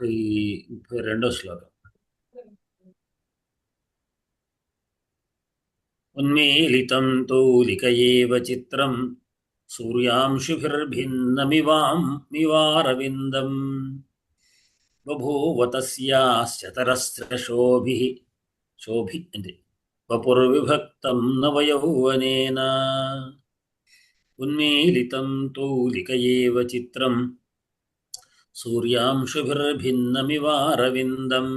32వ శ్లోకం. ఉన్మీలితం తూలిక ఏవ చిత్రం సూర్యాంశుభిర్భిన్నమివారవిందం బభూవ తస్యాశ్చతరస్రశోభిః శోభి అంటే వపుర్విభక్తం నవయౌవనేన. ఉన్మీలితం తూలిక ఏవ చిత్రం సూర్యాంశుభిర్భిన్నమివారవిందం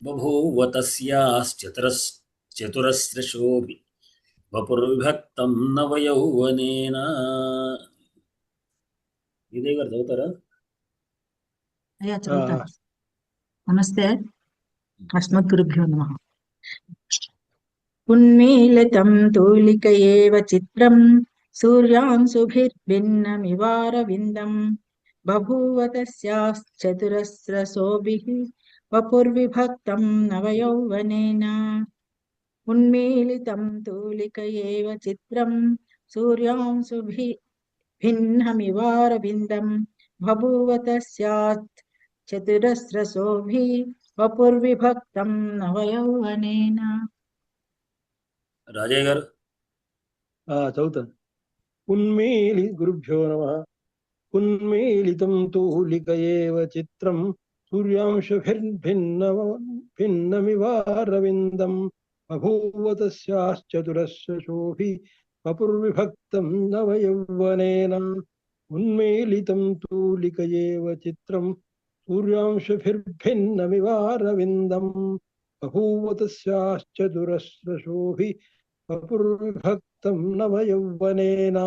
బభూవ తస్యాశ్చతురస్రశోభి వపుర్విభక్తం నవయౌవనేన. ఇదే గారు చదువుతారా? నమస్తే. అస్మద్గురుభ్యో నమః. ఉన్మీలితం తూలిక ఏవ చిత్రం సూర్యాంశుభిర్భిన్నమివారవిందం బభూవ తస్యాశ్చతురస్రశోభిః వపుర్విభక్తం నవయౌవనేన. ఉన్మీలితం తూలిక ఏవ చిత్రం సూర్యాంశుభిర్భిన్నమివారవిందం బభూవ తస్యాశ్చతురస్రశోభిః వపుర్విభక్తం నవయౌవనేన. రాజయ్య గారు చదువుతాను. గురుభ్యో నమః. ఉన్మీలితం తూలిక ఏవ చిత్రం సూర్యాంశుభిర్భిన్నమివారవిందం బభూవ తస్యాశ్చతురస్రశోభి వపుర్విభక్తం నవయౌవనేన. ఉన్మీలితం తూలిక ఏవ చిత్రం సూర్యాంశుభిర్భిన్నమివారవిందం బభూవ తస్యాశ్చతురస్రశోభి వపుర్విభక్తం నవయౌవనేన.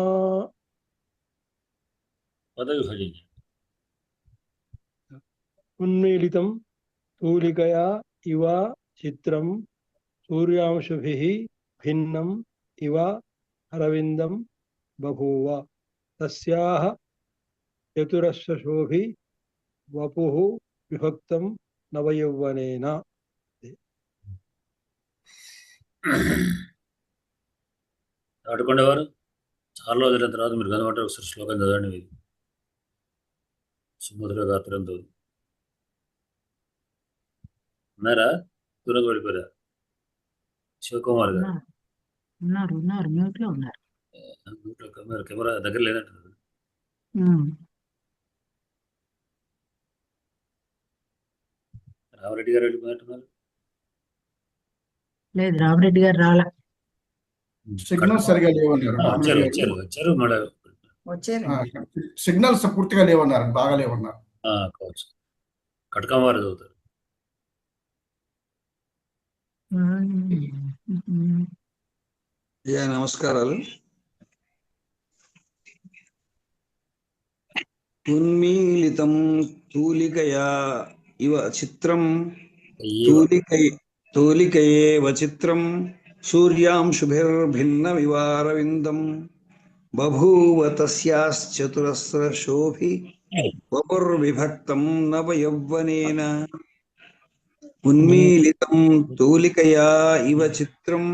పదవిభజన. ఉన్మీలితం తూలికయా ఇవ చిత్రం సూర్యాంశుభిః భిన్నం ఇవ అరవిందం బభూవ తస్యాః చతురస్రశోభి వపుః విభక్తం నవయౌవనేన. ఆడుకునేవారు చాలా రోజుల తర్వాత మీరు కనబడ్డారు. ఒకసారి శ్లోకం చదవండి. మీరు సుమధుర గాత్రంతో ఉన్నారా? దూరంగా పడిపోయారా? శివకుమార్ గారు ఉన్నారు, మ్యూట్ లో ఉన్నారు. కెమెరా దగ్గర లేనట్టు. రామరెడ్డి గారు వెళ్ళిపోయినట్టున్నారు. లేదు, రామరెడ్డి గారు రాలా. సిగ్నల్ సరిగా లేవన్నారు. వచ్చారు మళ్ళీ సిగ్నల్స్ పూర్తిగా లేవన్నారు, బాగా లేవన్నారు. కటకం వారు చదువుతారు. నమస్కారాలు. ఉన్మీలితం తూలికయా ఇవ చిత్రం తూలికయేవ చిత్రం సూర్యాంశుభిర్భిన్నమివారవిందం బభూవ తస్యాశ్చతురస్రశోభి వపుర్విభక్తం నవయౌవనేన. ఉన్మీలితం తూలికయా ఇవ చిత్రం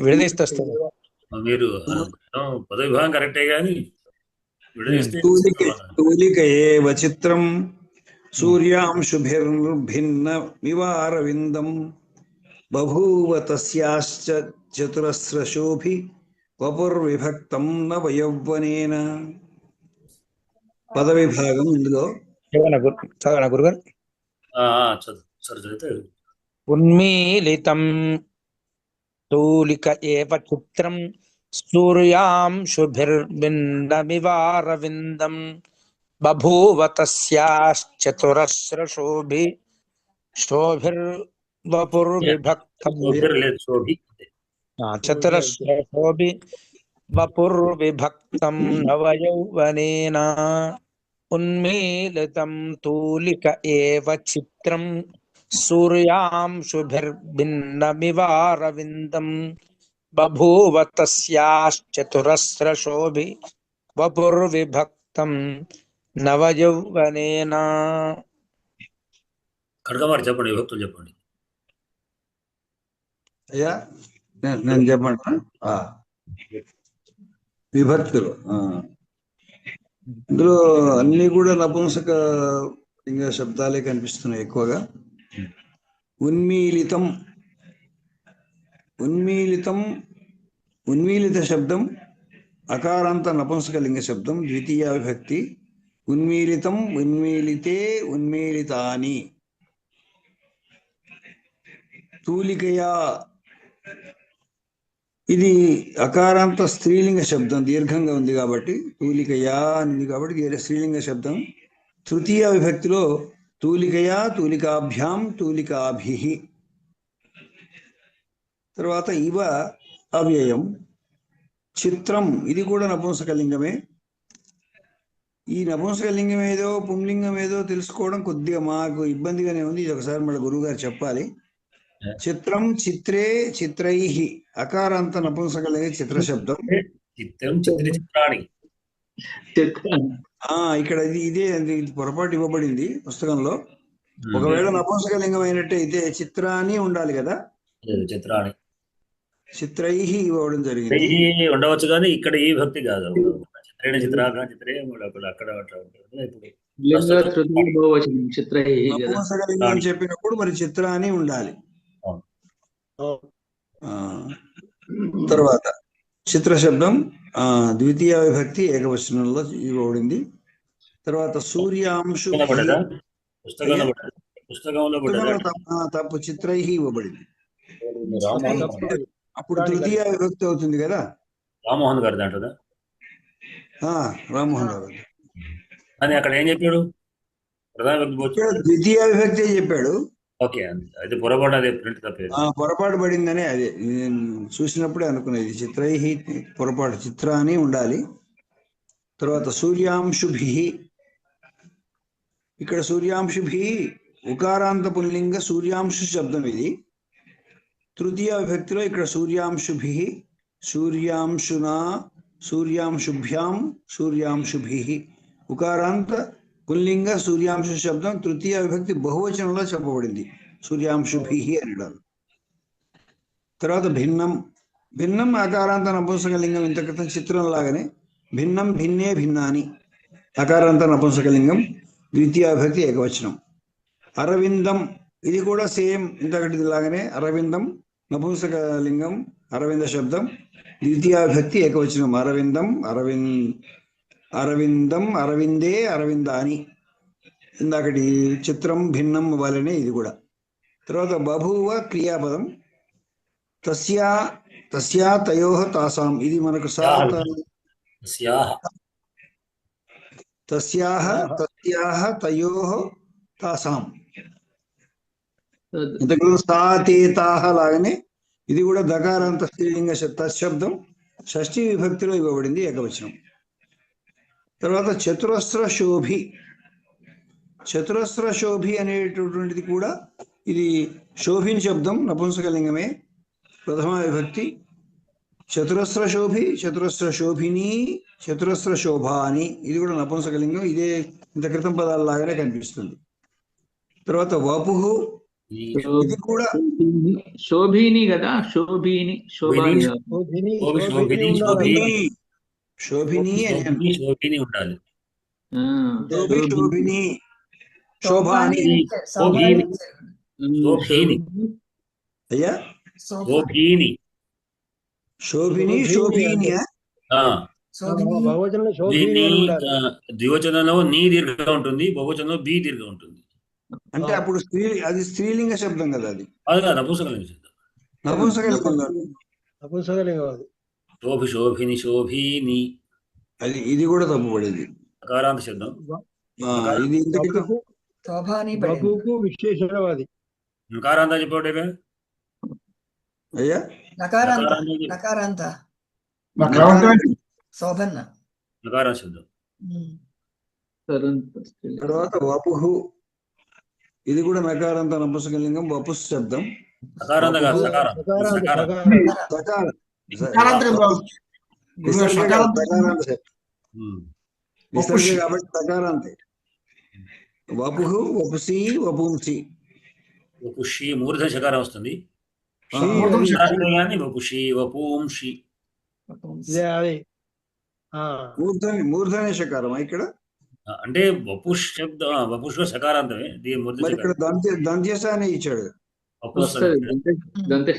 విడదీస్తుంది. మీరు పదవిభాగం కరెక్టే కానీ తూలికయేవ చిత్రం సూర్యాంశుభిర్భిన్నమివారవిందం బభూవ తస్యాశ్చతురస్రశోభి వపుర్విభక్తం నవయౌవనేన. పదవిభాగం ఇందులో చదవనా గురుగారు? ఉన్మీలితం తూలిక ఏవ చిత్రం సూర్యాంశుభిర్భిన్నమివారవిందం బభూవ తస్యాశ్చతురస్రశోభి శోభిర్వపుర్విభక్తం చతురస్రశోభి వపుర్విభక్తం నవయౌవనేన. ఉన్మీలితం తూలిక ఏవ చిత్రం సూర్యాంశుభిర్భిన్నమివారవిందం బభూవ తస్యాశ్చతురస్రశోభి వపుర్విభక్తం నవయౌవనేన. ఖడ్గవారు చెప్పండి, విభక్తులు చెప్పండి. అయ్యా నేను చెప్పండి. విభక్తులు ఇందులో అన్ని కూడా నపుంసక లింగ శబ్దాలే కనిపిస్తున్నాయి ఎక్కువగా. ఉన్మీలితం, ఉన్మీలితం, ఉన్మీలిత శబ్దం అకారాంత నపుంసక లింగ శబ్దం, ద్వితీయ విభక్తి. ఉన్మీలితం, ఉన్మీలితే, ఉన్మీలితాని. తూలికయా, ఇది అకారాంత స్త్రీలింగ శబ్దం, దీర్ఘంగా ఉంది కాబట్టి తూలికయా ఉంది కాబట్టి ఇది స్త్రీలింగ శబ్దం. తృతీయ విభక్తిలో తూలికయా, తూలికాభ్యాం, తూలికాభిః. తర్వాత ఇవ అవ్యయం. చిత్రం, ఇది కూడా నపుంసకలింగమే. ఈ నపుంసకలింగం ఏదో పుంలింగం ఏదో తెలుసుకోవడం కొద్దిగా మాకు ఇబ్బందిగానే ఉంది. ఇది ఒకసారి మన గురువు గారు చెప్పాలి. చిత్రం, చిత్రే, చిత్రైః అకారాంత నపుంసకలింగ చిత్ర శబ్దం. చిత్రం, చిత్రి, చిత్రాణి. ఇక్కడ ఇది పొరపాటు ఇవ్వబడింది పుస్తకంలో. ఒకవేళ నపుంసకలింగం అయినట్టయితే చిత్రాన్ని ఉండాలి కదా, చిత్రాణి. చిత్రైః ఇవ్వడం జరిగింది. ఉండవచ్చు కానీ ఇక్కడ ఈ భక్తి కాదు. చిత్రేణ చిత్రాక చిత్రే అక్కడ అట్లా ఉంటుంది. నపుంసకలింగం చెప్పినప్పుడు మరి చిత్రాన్ని ఉండాలి. తర్వాత చిత్ర శబ్దం ద్వితీయ విభక్తి ఏకవచనంలో ఇవ్వబడింది. తర్వాత సూర్యాంశు తప్పు, చిత్రైః ఇవ్వబడింది. అప్పుడు తృతీయ విభక్తి అవుతుంది కదా. రామ్మోహన్ గారు దాంట్లో రామ్మోహన్ రావు అని అక్కడ ఏం చెప్పాడు? ప్రధాన విభక్తి ద్వితీయ విభక్తి చెప్పాడు. ఓకే, అది పొరపాటు, అదే ప్రింట్ తప్పేది. పొరపాటు పడిందనే అదే నేను చూసినప్పుడే అనుకునేది. చిత్రైః పొరపాటు, చిత్రాన్ని ఉండాలి. తర్వాత సూర్యాంశుభిః, ఇక్కడ సూర్యాంశుభిః ఉకారాంత పుల్లింగ సూర్యాంశు శబ్దం ఇది. తృతీయ విభక్తిలో ఇక్కడ సూర్యాంశుభిః, సూర్యాంశునా, సూర్యాంశుభ్యాం, సూర్యాంశుభిః ఉకారాంత పుల్లింగ సూర్యాంశు శబ్దం తృతీయ విభక్తి బహువచనంలో చెప్పబడింది, సూర్యాంశుభిః అనడం. తర్వాత భిన్నం, భిన్నం అకారాంత నపుంసకలింగం. ఇంత క్రితం చిత్రం లాగానే భిన్నం, భిన్నే, భిన్నాని అకారాంత నపుంసకలింగం, ద్వితీయ విభక్తి ఏకవచనం. అరవిందం, ఇది కూడా సేమ్ ఇంతకటి లాగానే అరవిందం నపుంసకలింగం, అరవింద శబ్దం, ద్వితీయ విభక్తి ఏకవచనం. అరవిందం, అరవిందం, అరవిందే, అరవిందాని. ఇందాకటి చిత్రం భిన్నం వలనే ఇది కూడా. తర్వాత బభూవ క్రియాపదం. తస్యా, తస్యా, తయోః, తాసాం. ఇది మనకు తస్యాః, తస్యాః, తయోః, తాసాం. ఇంతకు సా, తే, తాః లాగానే ఇది కూడా దకారాంత స్త్రీలింగ తశబ్దం షష్ఠీ విభక్తిలో ఇవ్వబడింది, ఏకవచనం. తర్వాత చతురస్ర శోభి, చతురస్ర శోభి అనేటటువంటిది కూడా ఇది శోభిని శబ్దం, నపుంసకలింగమే, ప్రథమ విభక్తి. చతురస్ర శోభి, చతురస్ర శోభిని, చతురస్ర శోభాని, ఇది కూడా నపుంసకలింగం. ఇదే ఇంత క్రితం పదాల లాగానే కనిపిస్తుంది. తర్వాత వపుః, ఇది కూడా శోభిని కదా, శోభిని, శోభాని, శోభిని అని శోభిని ఉండాలి. శోభిని, శోభాని. శోభిని అయ్యా, శోభిని, శోభిని, శోభిని. బహువచనంలో శోభిని దీన్ని అని ఉండాలి. ద్వివచనంలో నీ దీర్ఘంగా ఉంటుంది, బహువచనంలో బి దీర్ఘంగా ఉంటుంది. అంటే అప్పుడు అది స్త్రీలింగ శబ్దం కదా, అది అది కాదు నపుంసకలింగ శబ్దం. నపుంసకలింగం. నపుంసకలింగం అది. శోభి, శోభిని, శోభిని, అది ఇది కూడా తప్పుపడేది, అకారాంత శబ్దం. ఇది ఇంతకి బహుకు విశేషణం అది. నకారాంత చెప్పాడు అయ్యా. నకారాంత శోభన్న నకారాంత శబ్దం. తర్వాత వపుః, ఇది కూడా నకారాంత నపుంసకలింగం, వపుః శబ్దం. సకారాంత కాదు, సకారం. సకారం. విసర్గ కాబట్టి సకారాంతే. వపుః, వపుసి, వపుంసి. వపుషి మూర్ధ శకారం వస్తుంది. వపుషి, వపుంషి. ఇదే అది ఆ, మూర్ధన్య శకారమా ఇక్కడ? అంటే వపుష్ శబ్దం వపుష్లో సకారాంతమే దీని మూర్ధ మరి ఇక్కడ శకారం దంత్యశ అని ఇచ్చాడు. వపుష్ వస్తుంది దంతే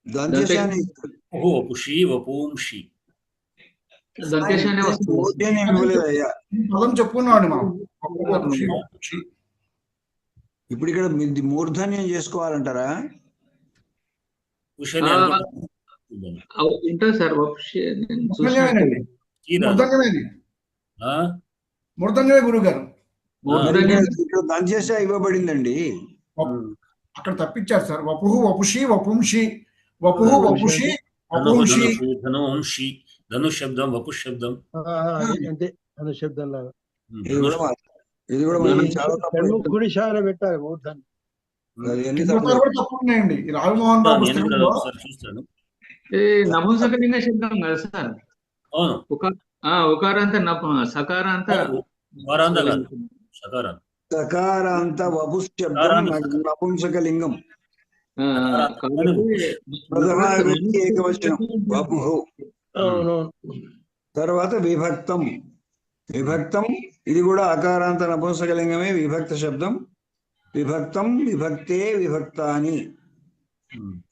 దంత్యశ అని ఇచ్చాడు. వపుషి వపూంషి దంతేశానే వస్తుంది. మూర్ధన్యం ఇవ్వలేదు అయ్యా. పదం చెప్పుకున్నామండి మనం వపుషి, వపుషి. ఇప్పుడు ఇక్కడ మూర్ధన్యం చేసుకోవాలంటారా? పుషని ఆ, అనుకుంటున్నాను. ఉంటుంది సార్ వపుషి నేను మూర్ధన్యమేనండి. చీర. మూర్ధన్యమేది. ఆ? మూర్ధన్యమే గురువు గారు. మూర్ధన్యం ఇక్కడ దంత్యశ ఇవ్వబడిందండి. అక్కడ తప్పించారు సార్. వపుహు వపుషి వపుంషి, వపుహు వపుషి వపుంషి. ధనుంషి ధను శబ్దం వపుష్ శబ్దం అంతే అను శబ్దం లాగా. ఇది కూడా మనం చాలా గుడి శాల పెట్టాలి మూర్ధాన్ని. కింద కూడా తప్పు ఉన్నాయండి. ఈ రావిమోహన్ రావు నేను కూడా పుస్తకంలో ఒకసారి చూస్తాను. నపుంసకలింగ శబ్దం కదా సార్. అవును ఉకారాంత సకారాంత వారాంత కాదు సకారాంత. సకారాంత వపుశబ్దం నపుంసకలింగం. ప్రథమ విభక్తి ఏకవచనం వపుః. అవునవును. తర్వాత విభక్తం. విభక్తం ఇది కూడా అకారాంత నపుంసకలింగమే విభక్త శబ్దం. విభక్తం విభక్తే విభక్తాని.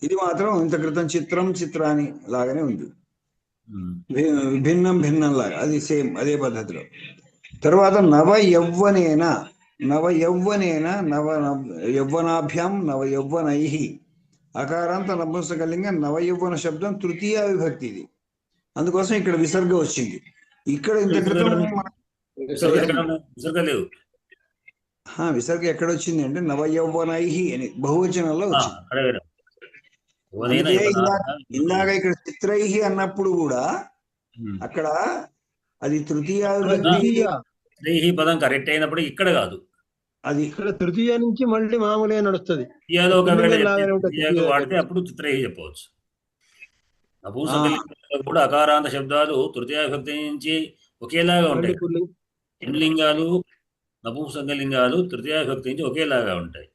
ఇది మాత్రం ఇంత క్రితం చిత్రం చిత్రాని లాగానే ఉంది. భిన్నం భిన్నం లాగా అది సేమ్ అదే పద్ధతిలో. తర్వాత నవ యవ్వనేన నవ యవ్వనేన నవ యవ్వనాభ్యాం నవ యవ్వనై. అకారాంత నపుంసకలింగ నవ యవ్వన శబ్దం తృతీయ విభక్తి ఇది. అందుకోసం ఇక్కడ విసర్గ వచ్చింది. ఇక్కడ ఇంత క్రితం విసర్గలేవు. విసర్గ ఎక్కడ వచ్చింది అంటే నవ యవ్వనై అని బహువచనంలో వచ్చింది. ఇందాక ఇక్కడ చిత్రై అన్నప్పుడు కూడా అక్కడ అది తృతీయ విభక్తి పదం కరెక్ట్ అయినప్పుడు ఇక్కడ కాదు. అది ఇక్కడ తృతీయ నుంచి మళ్ళీ మామూలుగా నడుస్తుంది. తృతీయలో ఒకవేళ వాడితే అప్పుడు చిత్రై చెప్పవచ్చు. నపుంసకలింగంలో కూడా అకారాంత శబ్దాలు తృతీయ విభక్తి నుంచి ఒకేలాగా ఉంటాయి. పుంలింగాలు నపుంసకలింగాలు తృతీయ విభక్తి నుంచి ఒకేలాగా ఉంటాయి.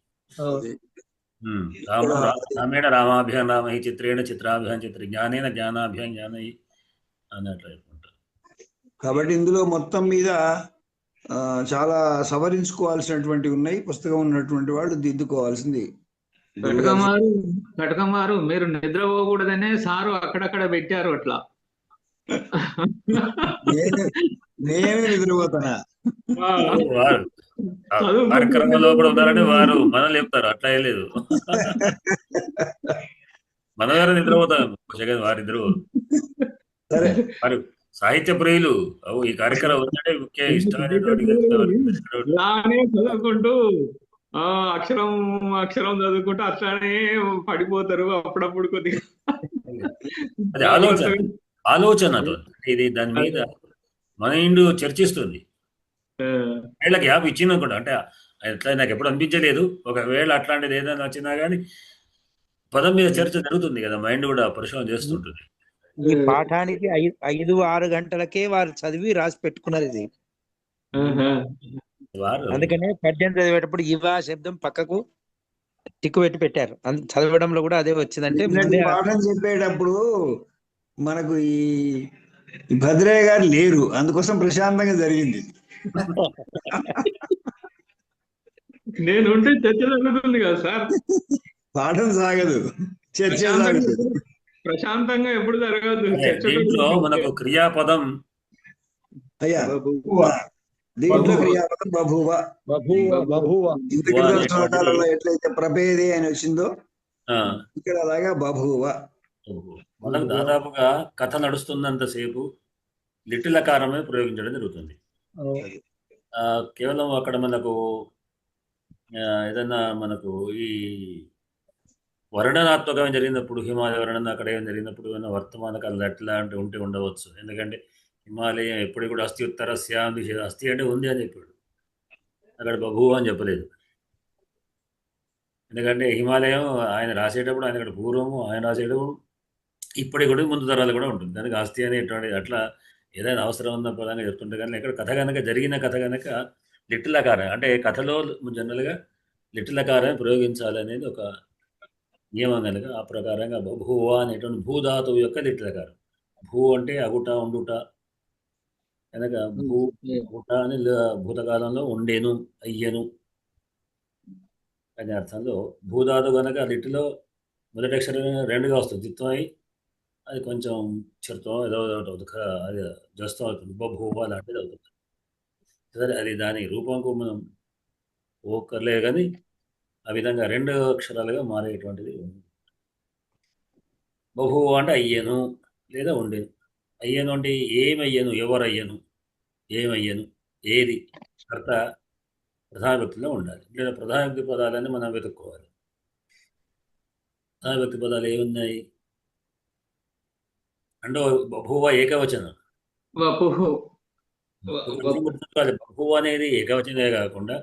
రామేణ రామాభ్యాం రామై, చిత్రేణ చిత్రాభ్యాం చిత్ర, జ్ఞానేన జ్ఞానాభ్యాం జ్ఞానై అన్నట్లు ఉంటారు. కాబట్టి ఇందులో మొత్తం మీద చాలా సవరించుకోవాల్సినటువంటి ఉన్నాయి. పుస్తకం ఉన్నటువంటి వాళ్ళు దిద్దుకోవాల్సింది. కటకమారు మీరు నిద్రపోకూడదనే సారు అక్కడక్కడ పెట్టారు అట్లా. నేను నిద్రపోతానా? వారు కార్యక్రమంలో కూడా ఉన్నారంటే వారు మనల్ని చెప్తారు. అట్లా ఏం లేదు. మన గారు నిద్రపోతారు. జగన్ వారిద్దరు సరే వారు సాహిత్య ప్రియులు. ఈ కార్యక్రమం ఉందంటే ముఖ్య ఇలానే చదువుకుంటూ అక్షరం అక్షరం చదువుకుంటూ అట్లానే పడిపోతారు అప్పుడప్పుడు కొద్దిగా. అది ఆలోచన ఇది. దాని మీద మైండ్ చర్చిస్తుంది. వీళ్ళకి యాప్ ఇచ్చింది అనుకుంటా. అంటే అట్లా నాకు ఎప్పుడు అనిపించలేదు. ఒకవేళ అట్లాంటిది ఏదైనా వచ్చినా కానీ పదం మీద చర్చ జరుగుతుంది కదా. మైండ్ కూడా పరిశోధన చేస్తుంటుంది. ఈ పాఠానికి 5-6 గంటలకే వారు చదివి రాసి పెట్టుకున్నారు ఇది. అందుకనే పద్యం చదివేటప్పుడు ఇవా శబ్దం పక్కకు టిక్కు పెట్టి పెట్టారు. చదవడంలో కూడా అదే వచ్చిందంటే పాఠం చెప్పేటప్పుడు మనకు ఈ భద్రయ్య గారు లేరు. అందుకోసం ప్రశాంతంగా జరిగింది. నేను ఉంటే చర్చ జరుగుతుంది కదా సార్. పాఠం సాగదు, చర్చ సాగదు. ప్రశాంతంగా ఎప్పుడు జరగదు. దీంట్లో మనకు క్రియాపదం అయ్యా దీంట్లో క్రియాపదం బభూవ. ఇంత శ్లోకాలలో ఎట్లయితే ప్రభేదే అని వచ్చిందో ఇక్కడ అలాగా బభూవ. మనకు దాదాపుగా కథ నడుస్తున్నంతసేపు లిటిల్ అకారమే ప్రయోగించడం జరుగుతుంది. కేవలం అక్కడ మనకు ఏదన్నా మనకు ఈ వర్ణనాత్మకం జరిగినప్పుడు, హిమాలయ వర్ణన అక్కడ ఏం జరిగినప్పుడు ఏమైనా వర్తమాన కాలం ఎట్లాంటి ఉంటే ఉండవచ్చు. ఎందుకంటే హిమాలయం ఎప్పుడు కూడా అస్థి ఉత్తరస్య అస్థి అంటే ఉంది అని చెప్పాడు. అక్కడ బభూవ అని చెప్పలేదు. ఎందుకంటే హిమాలయం ఆయన రాసేటప్పుడు ఆయన అక్కడ పూర్వము, ఆయన రాసేటప్పుడు ఇప్పటికి కూడా ముందు తరాలు కూడా ఉంటుంది. దానికి అస్థి అనేటువంటి అట్లా ఏదైనా అవసరం ఉన్న పదంగా చెప్తుంటే కానీ ఇక్కడ కథ కనుక జరిగిన కథ కనుక లిటిల్ అకారం అంటే కథలో జనరల్గా లిటిల్ అకారం ప్రయోగించాలి అనేది ఒక నియమం కనుక ఆ ప్రకారంగా బభూవ అనేటువంటి భూధాతువు యొక్క లిటిల్ అకారం. భూ అంటే అగుట ఉండుట కనుక భూత అని భూతకాలంలో ఉండేను అయ్యను అనే అర్థంలో భూధాతు కనుక లిటిలో మొదటి అక్షరం రెండుగా వస్తుంది దిత్వం అయి అది కొంచెం చిరుతం ఏదో ఒకటి అవుతుంది అది జస్తం అవుతుంది బభూవ లాంటిది అవుతుంది సరే అది దాని రూపంకు మనం ఓకర్లే కానీ ఆ విధంగా రెండు అక్షరాలుగా మారేటువంటిది బహువు అంటే అయ్యను లేదా ఉండేను అయ్యను అంటే ఏమయ్యను ఎవరయ్యను ఏమయ్యను ఏది కర్త ప్రధానవ్యక్తిలో ఉండాలి లేదా ప్రధానవ్యక్తి పదాలని మనం వెతుక్కోవాలి ప్రధానవ్యక్తి పదాలు ఏమున్నాయి అంటే బహువ ఏకవచనం వపుః బహువు అనేది ఏకవచనమే కాకుండా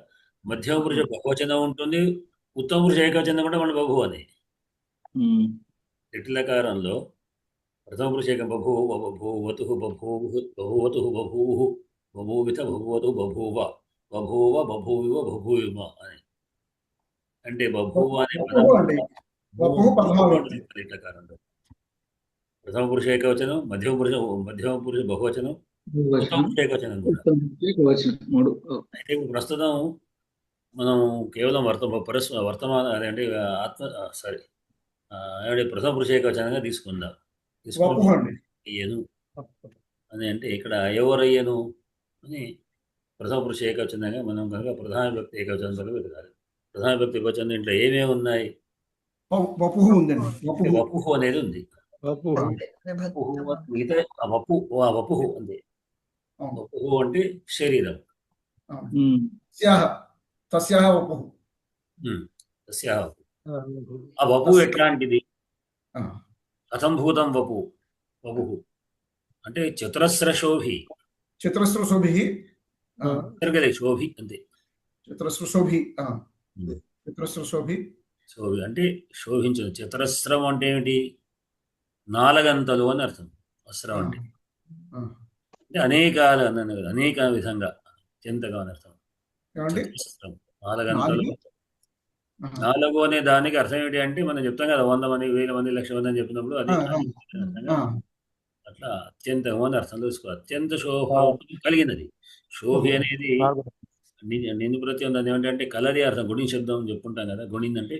మధ్యమ పురుష బహువచనం ఉంటుంది ఉత్తమ పురుష ఏకవచనం కూడా మన బహువు అని లిటిలకారంలో ప్రథమ పురుష ఏకం బభూవ బభూవతు బభూవు బభూవతు బభూవు బభూవిత బభూవతు బభూవ బభూవ బభూవివ బభూవిమ అని అంటే బభూవ అనే వపుః అండి. వపుః ప్రథమ వ్యక్తి. లిటిలకారంలో ప్రథమ పురుష ఏకవచనం మధ్యమ పురుష బహువచనం ఉత్తమ పురుష ఏకవచనం కూడా వచనం 3. అయితే ఇప్పుడు ప్రస్తుతం మనం కేవలం వర్తమాన అదేంటి ఆత్మ సారీ ఏమంటే ప్రథమ పురుష ఏకవచనంగా తీసుకుందాం వపుః అండి. అయ్యను అని అంటే ఇక్కడ ఎవరయ్యను అని ప్రథమ పురుష ఏకవచనంగా మనం కనుక ప్రధాన వ్యక్తి ఏకవచనం కనుక వెతకాలి ప్రధాన వ్యక్తి ఏకవచనం ఇంట్లో ఏమేమి ఉన్నాయి వపుః ఉందండి. వపుః. వపుహు అనేది ఉంది వపుః. వపుహు మిగతా ఆ వపుహు అంతే వపుహు అంటే శరీరం తస్యాహ వపుః. తస్యాహ వపుః. ఆ వపుహు ఎట్లాంటిది ఆ. కథంభూతం వపుహు అంటే చతురస్ర శోభి చతురస్రశోభిః. తిరగలే శోభి అంతే చతురస్రశోభిః. చతురస్రశోభిః. శోభి అంటే శోభించదు చతురస్రం అంటే ఏమిటి నాలుగంతలు అని అర్థం అస్త్రం అంటే అంటే అనేక విధంగా అత్యంతగా అని అర్థం ఏమండి? చతురస్రం నాలుగంతలు నాలుగు అనే దానికి అర్థం ఏంటి అంటే మనం చెప్తాం కదా 100 మంది 1000 మంది 1,00,000 మంది అని చెప్పినప్పుడు అది అర్థంగా అట్లా అత్యంతం అని అర్థం తెలుసుకోవాలి అత్యంత శోభ కలిగినది శోభి అనేది నిన్ను ప్రత్యేకం ఏమిటంటే కలది అర్థం గుణి శబ్దం చెప్పుకుంటాం కదా గుణింది అంటే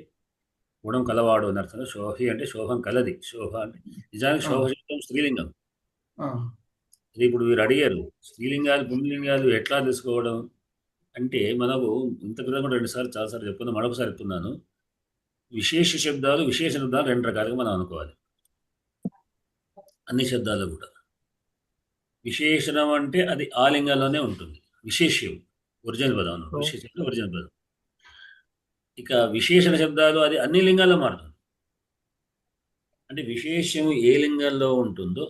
గుణం కలవాడు అని అర్థం శోభి అంటే శోభం కలది శోభ అంటే నిజానికి శోభ శబ్దం స్త్రీలింగం ఇది ఇప్పుడు మీరు అడిగారు స్త్రీలింగాలు పుంలింగాలు ఎట్లా తెలుసుకోవడం అంటే మనకు ఇంత క్రితం కూడా 2 సార్లు చాలాసార్లు చెప్పుకున్నాను మరొకసారి చెప్తున్నాను విశేష శబ్దాలు విశేష శబ్దాలు 2 రకాలుగా మనం అనుకోవాలి అన్ని శబ్దాలు కూడా విశేషణం అంటే అది ఆలింగంలోనే ఉంటుంది విశేష్యం ఒరిజినల్ పదం విశేషం ఒరిజినల్ పదం ఇక విశేషణ శబ్దాలు అది అన్ని లింగాల్లో మారుతుంది అంటే విశేషం ఏ లింగంలో ఉంటుందో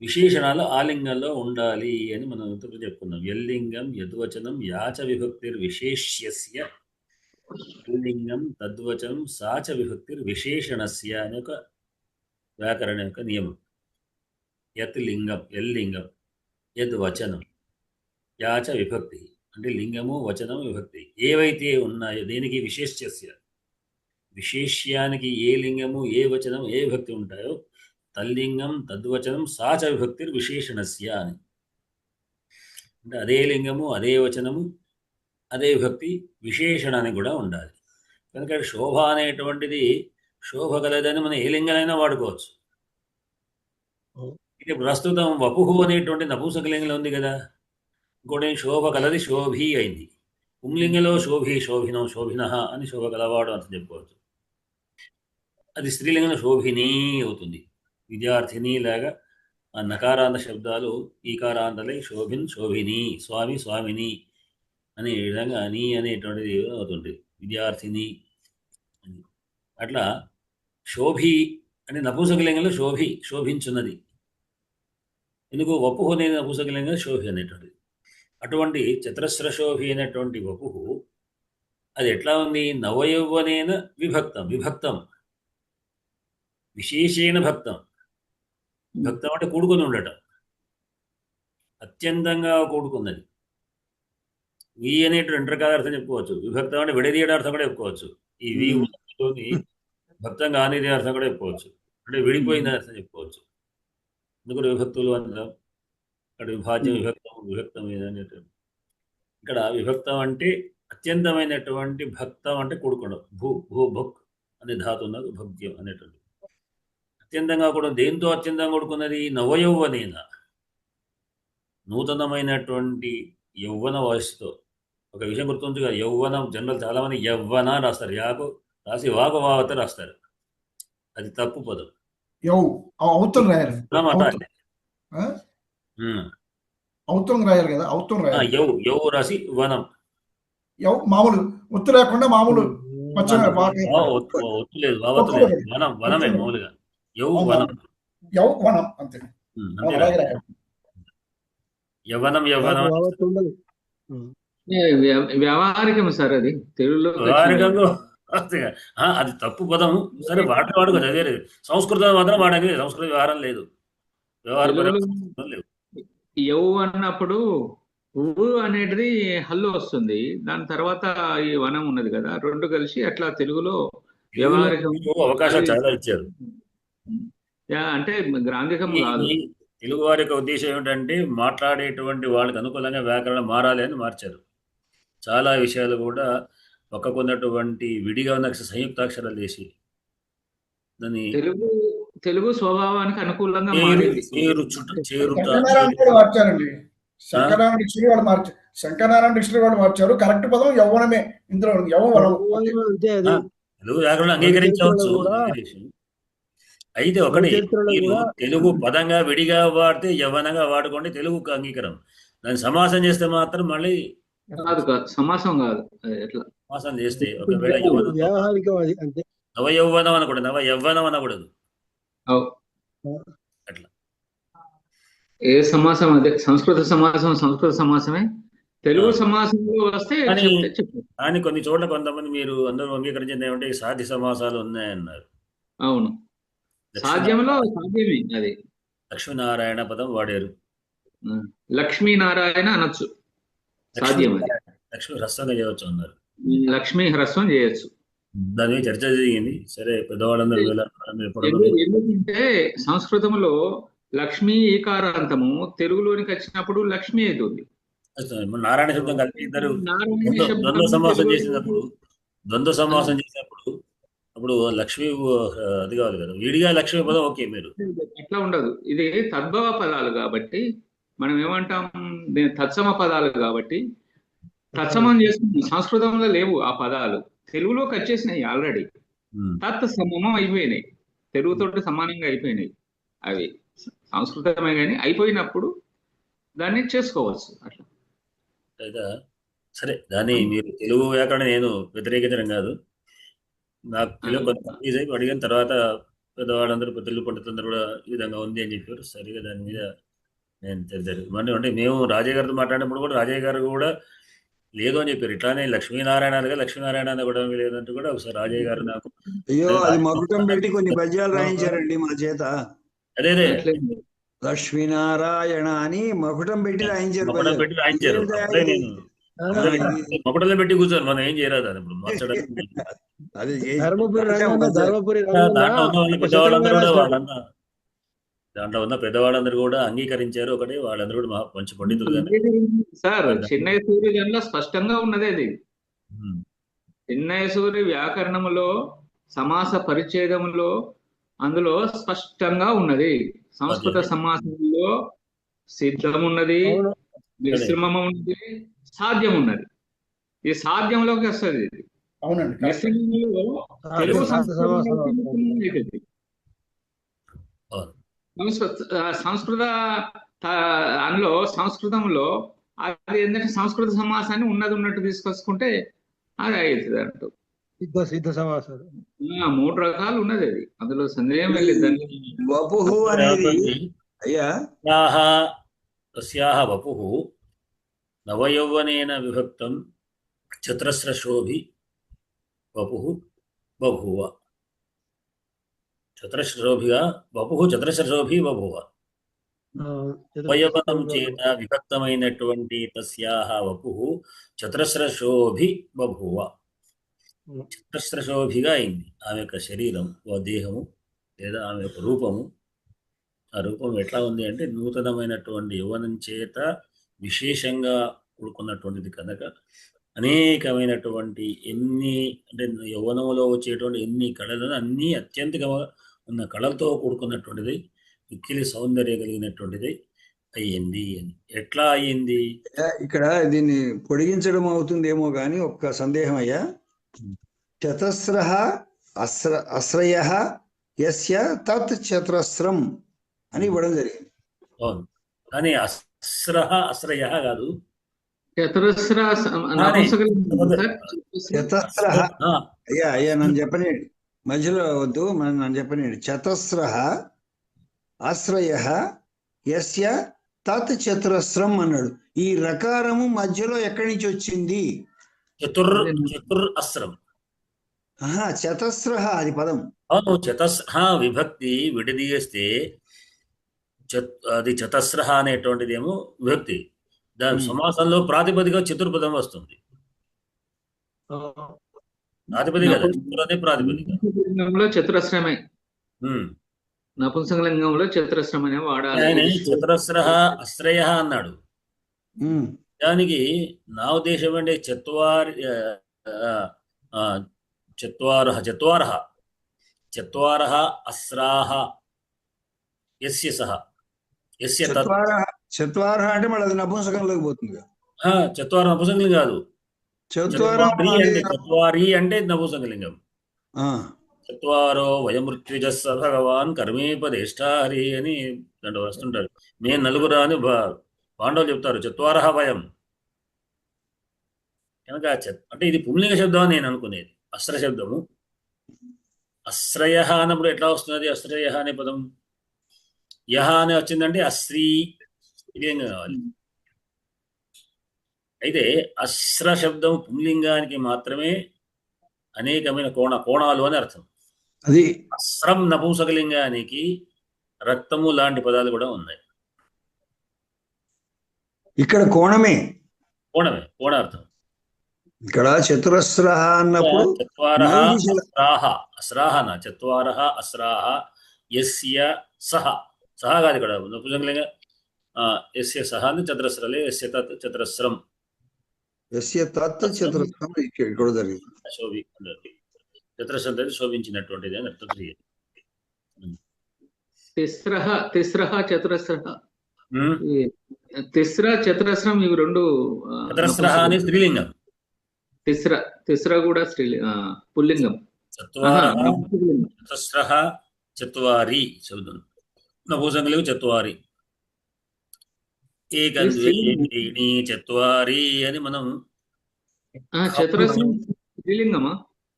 విశేషణాలు ఆ లింగంలో ఉండాలి అని మనం ఇంతకు చెప్పుకున్నాం యల్లింగం యద్వచనం యాచ విభక్తిర్ విశేష్యస్య యల్లింగం తద్వచనం సాచ విభక్తిర్ విశేషణస్య అనే ఒక వ్యాకరణ యొక్క నియమం యత్ లింగం యల్లింగం యద్వచనం యాచ విభక్తి అంటే లింగము వచనం విభక్తి ఏవైతే ఉన్నాయో దేనికి విశేష్యస్య విశేష్యానికి ఏ లింగము ఏ వచనం ఏ విభక్తి ఉంటాయో తల్లింగం తద్వచనం సాచ విభక్తిర్ విశేషణస్య అని అంటే అదే లింగము అదే వచనము అదే విభక్తి విశేషణానికి కూడా ఉండాలి కనుక శోభ అనేటువంటిది శోభ కలదని మనం ఏ లింగాలైనా వాడుకోవచ్చు ఇది ప్రస్తుతం వపుహు అనేటువంటి నపుంసకలింగంలో ఉంది కదా ఇంకోటి శోభ కలది శోభి అయింది పుంలింగంలో శోభి శోభినం శోభిన అని శోభ కలవాడు అని చెప్పుకోవచ్చు అది స్త్రీలింగంలో శోభిని అవుతుంది విద్యార్థిని లాగా ఆ నకారాంత శబ్దాలు ఈకారాంతలై శోభిన్ శోభిని స్వామి స్వామిని అనే విధంగా అని అనేటువంటిది అవుతుంది విద్యార్థిని అట్లా శోభి అంటే నపుంసకలింగంలో శోభి శోభించున్నది ఎందుకు వపుహు అనేది నపుంసకలింగంలో శోభి అనేటువంటిది అటువంటి చతురస్ర శోభి అనేటువంటి వపుహు అది ఎట్లా ఉంది నవయౌవనేన విభక్తం విశేషేణ భక్తం అంటే కూడుకొని ఉండటం అత్యంతంగా కూడుకున్నది వి అనేటువంటి 2 రకాల అర్థం చెప్పుకోవచ్చు విభక్తం అంటే విడదీయడం అర్థం కూడా చెప్పుకోవచ్చు ఈ వి భక్తం కానిదే అర్థం కూడా చెప్పుకోవచ్చు అంటే విడిపోయిందని అర్థం చెప్పుకోవచ్చు ఎందుకంటే విభక్తులు అంటాం ఇక్కడ విభాజ్యం విభక్తం అనేటువంటి ఇక్కడ విభక్తం అంటే అత్యంతమైనటువంటి భక్తం అంటే కూడుకోవడం భూ భుక్ అనే ధాతు ఉన్నది భక్త్యం అనేటువంటి అత్యంతంగా కూడా దేంతో అత్యంతంగా కూడుకున్నది నవయౌవనేన నూతనమైనటువంటి యౌవన వయస్సుతో. ఒక విషయం గుర్తుంటుంది కదా, యౌవనం జనరల్ చాలా మంది యవ్వన రాస్తారు, యాకు రాసి వాకు వావత రాస్తారు, అది తప్పు పదం. అవుతం రాయాలి, అవుతం రాయాలి కదా, అవుతం రాయాలి. యౌ రాసి వనం, మామూలు ఒత్తు లేకుండా మామూలు ఒత్తు లేదు, వావత లేదు, వనం వనమే మామూలుగా యౌవనం అంతే. యవ్వనం ఉండదు. వ్యవహారికం సార్ అది తెలుగులో. వ్యవహారికంలో అది తప్పు పదం. సరే వాడు కదా, అదే సంస్కృతం మాత్రం వాడని సంస్కృత వ్యవహారం లేదు, వ్యవహారం లేవు. యవ్ అన్నప్పుడు ఊ అనేది హల్లు వస్తుంది, దాని తర్వాత ఈ వనం ఉన్నది కదా, రెండు కలిసి అట్లా తెలుగులో వ్యవహారికం అవకాశం చాలా ఇచ్చారు. అంటే గ్రాంధికం కాదు. తెలుగు వారి యొక్క ఉద్దేశం ఏమిటంటే మాట్లాడేటువంటి వాళ్ళకి అనుకూలంగా వ్యాకరణం మారాలి అని మార్చారు. చాలా విషయాలు కూడా పక్కకున్నటువంటి విడిగా ఉన్న సంయుక్తాక్షరాలు వేసి దాన్ని తెలుగు స్వభావానికి అనుకూలంగా మార్చారండి. శంకరనారాయణ డిక్షనరీ వాళ్ళు మార్చారు. కరెక్ట్ పదం యవ్వనమే. ఇందులో తెలుగు వ్యాకరణం అంగీకరించవచ్చు. అయితే ఒకటి, మీరు తెలుగు పదంగా విడిగా వాడితే యవ్వనంగా వాడుకోండి, తెలుగు అంగీకారం. దాన్ని సమాసం చేస్తే మాత్రం మళ్ళీ సమాసం కాదు. ఎట్లా సమాసం చేస్తే ఒకవేళ నవ యౌవనం అనకూడదు, నవ యవ్వనం అనకూడదు. అట్లా ఏ సమాసం అదే సంస్కృత సమాసమే తెలుగు సమాసంలో వస్తే. కానీ కొన్ని చోట్ల కొంతమంది మీరు అందరూ అంగీకరించింది ఏమంటే సాధ్య సమాసాలు ఉన్నాయన్నారు. అవును, సాధ్యంలో సాధ్యమే. అది లక్ష్మీనారాయణ పదం వాడారు, లక్ష్మీనారాయణ అనొచ్చు, సాధ్యం. లక్ష్మీ హ్రస్వంగా చేయవచ్చు అన్నారు, లక్ష్మీ హ్రస్వం చేయొచ్చు. దాని మీద చర్చ జరిగింది. సరే పెద్దవాళ్ళందరూ ఎందుకంటే సంస్కృతంలో లక్ష్మీ ఈకారాంతము తెలుగులోనికి వచ్చినప్పుడు లక్ష్మీ అవుతుంది. నారాయణ శబ్దం కలిపి ఇద్దరు ద్వంద్వ సమాసం చేసినప్పుడు అప్పుడు లక్ష్మీ అది కావాలి కదా, విడిగా లక్ష్మీ పదం ఓకే. మీరు అట్లా ఉండదు, ఇది తద్భవ పదాలు కాబట్టి మనం ఏమంటాం, తత్సమ పదాలు కాబట్టి తత్సమం చేస్తుంది. సంస్కృతంలో లేవు ఆ పదాలు, తెలుగులోకి వచ్చేసినాయి ఆల్రెడీ. తత్ సమమం అయిపోయినాయి, తెలుగుతోటి సమానంగా అయిపోయినాయి. అవి సంస్కృతమే కానీ అయిపోయినప్పుడు దాన్ని చేసుకోవచ్చు అట్లా. అయితే సరే, దాన్ని మీరు తెలుగు వ్యాకరణ నేను వ్యతిరేకించడం కాదు, నాకు తెలుగు కొంత అడిగిన తర్వాత పెద్దవాళ్ళందరూ తెలుగు పండితులందరూ కూడా ఈ విధంగా ఉంది అని చెప్పారు. సరిగా దాని మీద నేను తెలియదు. అంటే మేము రాజయ్య గారితో మాట్లాడినప్పుడు కూడా రాజయ్య గారు కూడా లేదు అని చెప్పారు. ఇట్లానే లక్ష్మీనారాయణ అని కూడా లేదంటూ కూడా ఒకసారి రాజయ్య గారు నాకు అది మకుటం పెట్టి కొన్ని పద్యాలు రాయించారండి మా చేత. అదే లక్ష్మీనారాయణ అని మకుటం పెట్టి రాయించారు. మకుటంలో పెట్టి కూర్చోరు, మనం ఏం చేయరాదు. అది ఇప్పుడు మార్చడం దాంట్లో ఉన్న పెద్దవాళ్ళందరూ కూడా అంగీకరించారు. ఒకటి వాళ్ళందరూ కూడా మంచి పండితులు సార్. చిన్నయ్య సూర్యులో స్పష్టంగా ఉన్నది అది. చిన్నయ్య సూర్య వ్యాకరణములో సమాస పరిచ్ఛేదములో అందులో స్పష్టంగా ఉన్నది. సంస్కృత సమాసంలో సిద్ధం ఉన్నది, మిశ్రమం ఉన్నది, సాధ్యం ఉన్నది. ఈ సాధ్యంలోకి వస్తుంది ఇది. మిశ్రమంలో తెలుగు సంస్కృత అందులో సంస్కృతంలో అది ఏంటంటే సంస్కృత సమాసాన్ని ఉన్నట్టు తీసుకొచ్చుకుంటే అది అవుతుంది అంటూ సిద్ధ సమాసాలు 3 రకాలు ఉన్నది. అది అందులో సందేహం లేదు. వపుః అనేది తస్యాః వపుః నవయౌవనేన విభక్తం చతురస్రశోభి వపుః బభూవ. చతురస్రశోభిగా వపుః చతురస్రశోభి బభూవ. వయవనం చేత విభక్తమైనటువంటి తస్యాః వపుః చతురస్రశోభి బభూవ. చతురస్రశోభిగా అయింది ఆమె యొక్క శరీరం, దేహము లేదా ఆమె యొక్క రూపము. ఆ రూపం ఎట్లా ఉంది అంటే నూతనమైనటువంటి యవ్వనం చేత విశేషంగా కూడుకున్నటువంటిది కనుక అనేకమైనటువంటి ఎన్ని అంటే యవ్వనంలో వచ్చేటువంటి ఎన్ని కళలను అన్నీ అత్యంతగా ఉన్న కళలతో కూడుకున్నటువంటిది మిక్కిలి సౌందర్యం కలిగినటువంటిది అయ్యింది అని. ఎట్లా అయ్యింది? ఇక్కడ దీన్ని పొడిగించడం అవుతుందేమో కానీ ఒక్క సందేహం అయ్యా. చతస్ర అశ్రయ యస్య తత్ చతురస్రం అని ఇవ్వడం జరిగింది. అవును, కానీ అశ్రయ కాదు, చతురస్ర నపుంసకలింగం సార్. చతస్ర అయ్యా నన్ను చెప్పనండి, మధ్యలో వద్దు, నన్ను చెప్పనండి. చతస్ర ఆశ్రయ యస్య తత్ చతురస్రం అన్నాడు. ఈ రకారము మధ్యలో ఎక్కడి నుంచి వచ్చింది? చతుర్ అస్రం. చతస్ర అది పదం. అవును, విభక్తి విడదీస్తే అది చతస్ర అనేటువంటిది ఏమో విభక్తి. దాని సమాసంలో ప్రాతిపదిక చతుర్పదం వస్తుంది. ప్రాతిపదిక ప్రాతిపదిక లింగంలో చతురస్రమే, నపుంసకలింగంలో చతురస్రం అనే వాడాలి. చతురస్ర అశ్రయ అన్నాడు. దానికి నా ఉద్దేశం అంటే చత్వారః అస్రాః యస్య సహ యస్య తత్. చత్వారః అంటే మళ్ళీ అది నపుంసకంలోకి పోతుంది. చత్వార నపుంసకలింగం కాదు, చత్వారి అంటే నపుంసకలింగం. చత్వారో వయమృత్యుజ స భగవాన్ కర్మేపదేష్టారి అని దాంట్లో వస్తుంటారు. నేను నలుగురు అని పాండవులు చెప్తారు. చత్వారః వయం కనుక అంటే ఇది పుంలింగ శబ్దం అని నేను అనుకునేది. అస్ర శబ్దము అశ్రయ అన్నప్పుడు ఎట్లా వస్తున్నది? అశ్రయ అనే పదం యహ అని వచ్చిందంటే అశ్రీ స్త్రీలింగం కావాలి. అయితే అశ్ర శబ్దం పుంలింగానికి మాత్రమే అనేకమైన కోణాలు అని అర్థం. అది అస్రం నపుంసకలింగానికి రక్తము లాంటి పదాలు కూడా ఉన్నాయి. ఇక్కడ కోణమే కోణార్థం. ఇక్కడ చతురస్ర అన్నప్పుడు చత్వారః అస్రాః యస్య సహ కాదు ఇక్కడ నపుంసకలింగ. యస్య సహ అని చతురస్రలే, యస్య తత్ చతురస్రం. యస్య తత్ చతురస్రం ఇక్కడ జరిగింది. చతురస్రం శోభించినటువంటిది అని అర్థం. తిస్రః చతురస్రః, తిస్ర చతురస్రం ఇవి రెండు. చతురస్రః అని స్త్రీలింగం, తిస్ర కూడా పుల్లింగం. చతురస్రః చత్వారి శబ్దం, నపుంసకలింగం చత్వారి. చత్వారి అని మనం చతురస్రం స్త్రీలింగమా?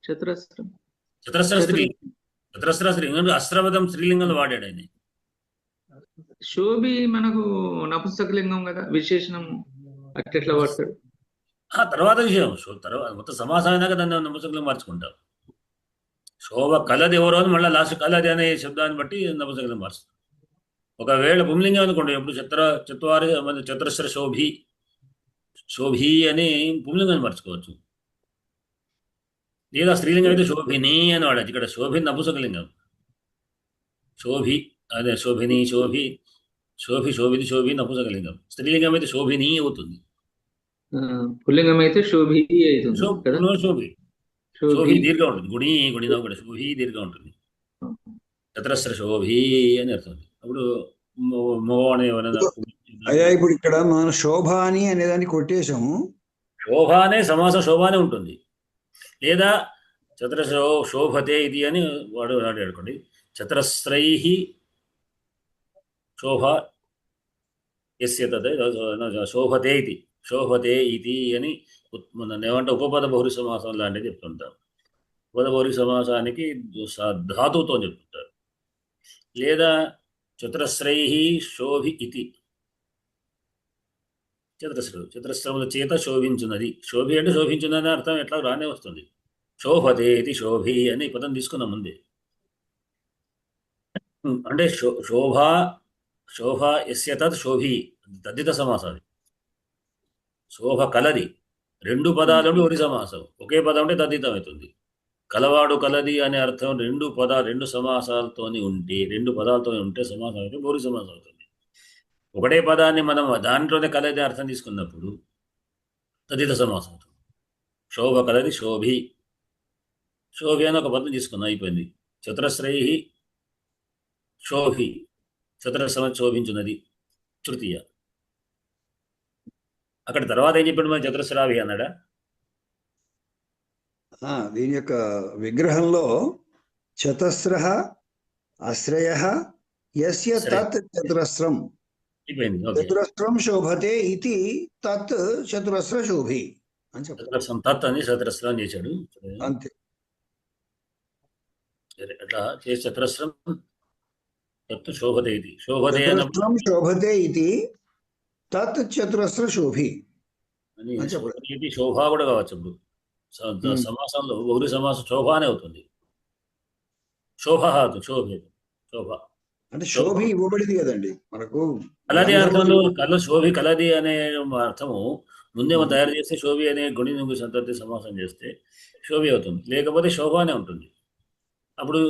చతురస్రం స్త్రీలింగం. అస్రపదం స్త్రీలింగంలో వాడాడు ఆయన. శోభి మనకు నపుంసకలింగం కదా, విశేషణం అట్లా వాడతాడు. తర్వాత విషయం తర్వాత మొత్తం సమాసానాక దాన్ని నపుంసకలింగం మార్చుకుంటాం. శోభ కలది ఎవరో అని మళ్ళీ లాస్ట్ కలది అనే శబ్దాన్ని బట్టి నపుంసకలింగం మారుస్తాం. ఒకవేళ పుంలింగం అనుకోండి, ఎప్పుడు చత్వారి చతురస్ర శోభి అని పుంలింగాన్ని మార్చుకోవచ్చు. లేదా స్త్రీలింగం అయితే శోభిని అని వాడచ్చు. ఇక్కడ శోభి నపుంసకలింగం. శోభి అదే శోభిని, శోభిది శోభి నపుంసకలింగం. స్త్రీలింగం అయితే శోభిని అవుతుంది. పుల్లింగం అయితే శోభి అవుతుంది. శోభి దీర్ఘ ఉంటుంది. గుణిలో కూడా శోభి దీర్ఘ ఉంటుంది. చతురస్ర శోభి అని అర్థం. అప్పుడు అయ్యా ఇప్పుడు ఇక్కడ మనం శోభాని అనేదాన్ని కొట్టేశాము. శోభ అనే సమాసం శోభానే ఉంటుంది. లేదా చతురస్ర శోభతే ఇది అని వాడు అనుకోండి. చతురస్రై శోభ యస్య తత్ శోభతే ఇది అని ఏమంటే ఉపపద బహుళ సమాసం లాంటిది చెప్తుంటాం. ఉపపద బహుళ సమాసానికి ధాతువుతో చెప్తుంటారు. లేదా చతురస్రై శోభి ఇది, చతురస్రముల చేత శోభించున్నది. శోభి అంటే శోభించున్నది అర్థం ఎట్లా రానే వస్తుంది. శోభతే ఇది శోభి అని పదం తీసుకున్నాం ముందే. అంటే శోభ యస్య తత్ శోభి తద్దిత సమాసం. శోభ కలది. రెండు పదాలు ఒకటి సమాసం, ఒకే పదం అంటే తద్దితం అవుతుంది. కలవాడు కలది అనే అర్థం రెండు సమాసాలతోని ఉంటే, రెండు పదాలతో ఉంటే సమాసం అయితే బహుళ సమాసం అవుతుంది. ఒకటే పదాన్ని మనం దాంట్లోనే కలది అర్థం తీసుకున్నప్పుడు తదిత సమాసం అవుతుంది. శోభ కలది శోభి, శోభి అని ఒక పదం తీసుకున్నాం, అయిపోయింది. చతురస్రై శోభి, చతురస్రం శోభించున్నది తృతీయ. అక్కడ తర్వాత ఏం చెప్పాడు మరి? చతురస్రావి అన్నాడా? దీని యొక్క విగ్రహంలో చతస్ర ఆశ్రయ యస్య తత్ చతురస్రం, అయిపోయింది. ఓకే, చతురస్రం శోభతే ఇది తత్ చతురస్ర శోభి అని చెప్పారు. చతురస్రం తత్ అని చతురస్రం చేశాడు. అంతే. సరే, అట్లా చేసి చతురస్రం తత్ శోభతే ఇది, శోభతే అన్నప్పుడు చతురస్రం శోభతే ఇది తత్ చతురస్ర శోభి అని అని చెప్పాడు. శోభతే ఇది శోభ కూడా కావచ్చు. ఇప్పుడు సమాసంలో బహుళ సమాసం శోభ అనే అవుతుంది. శోభ అవుతుంది, శోభే శోభ. అంటే శోభి ఇవ్వబడింది కదండి మనకు. కలది అర్థంలో శోభి కలది అనే అర్థము ముందేమో తయారు చేస్తే శోభి అనే గుణి నుండి సంతతి సమాసం చేస్తే శోభి అవుతుంది, లేకపోతే శోభ అనే ఉంటుంది. అప్పుడు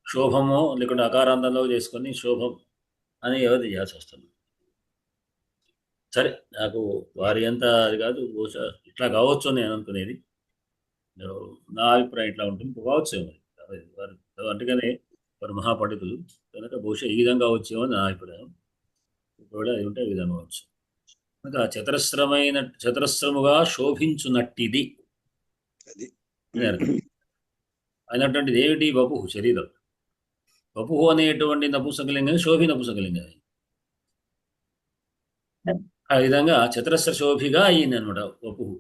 శోభము లేకుంటే అకారాంతంలో చేసుకొని శోభం అని ఎవరు చేయాల్సి వస్తుంది. సరే, నాకు వారి అంత అది కాదు, బహుశా ఇట్లా కావచ్చు అని నేను అనుకునేది. నా అభిప్రాయం ఇట్లా ఉంటుంది, కావచ్చు మరి వారు అందుకనే వారు మహాపండితులు కనుక బహుశా ఈ విధంగా వచ్చేమో నా అభిప్రాయం. ఇప్పుడు అది ఉంటే ఈ విధంగా వచ్చు. కనుక చతురస్రముగా శోభించునట్టిది అది అయినటువంటిది ఏమిటి? వపుహు, శరీరం. వపుహు అనేటువంటి నపుంసకలింగం శోభి నపుంసకలింగం. ఆ విధంగా చతురస్ర శోభిగా అయ్యింది అనమాట వపుహు.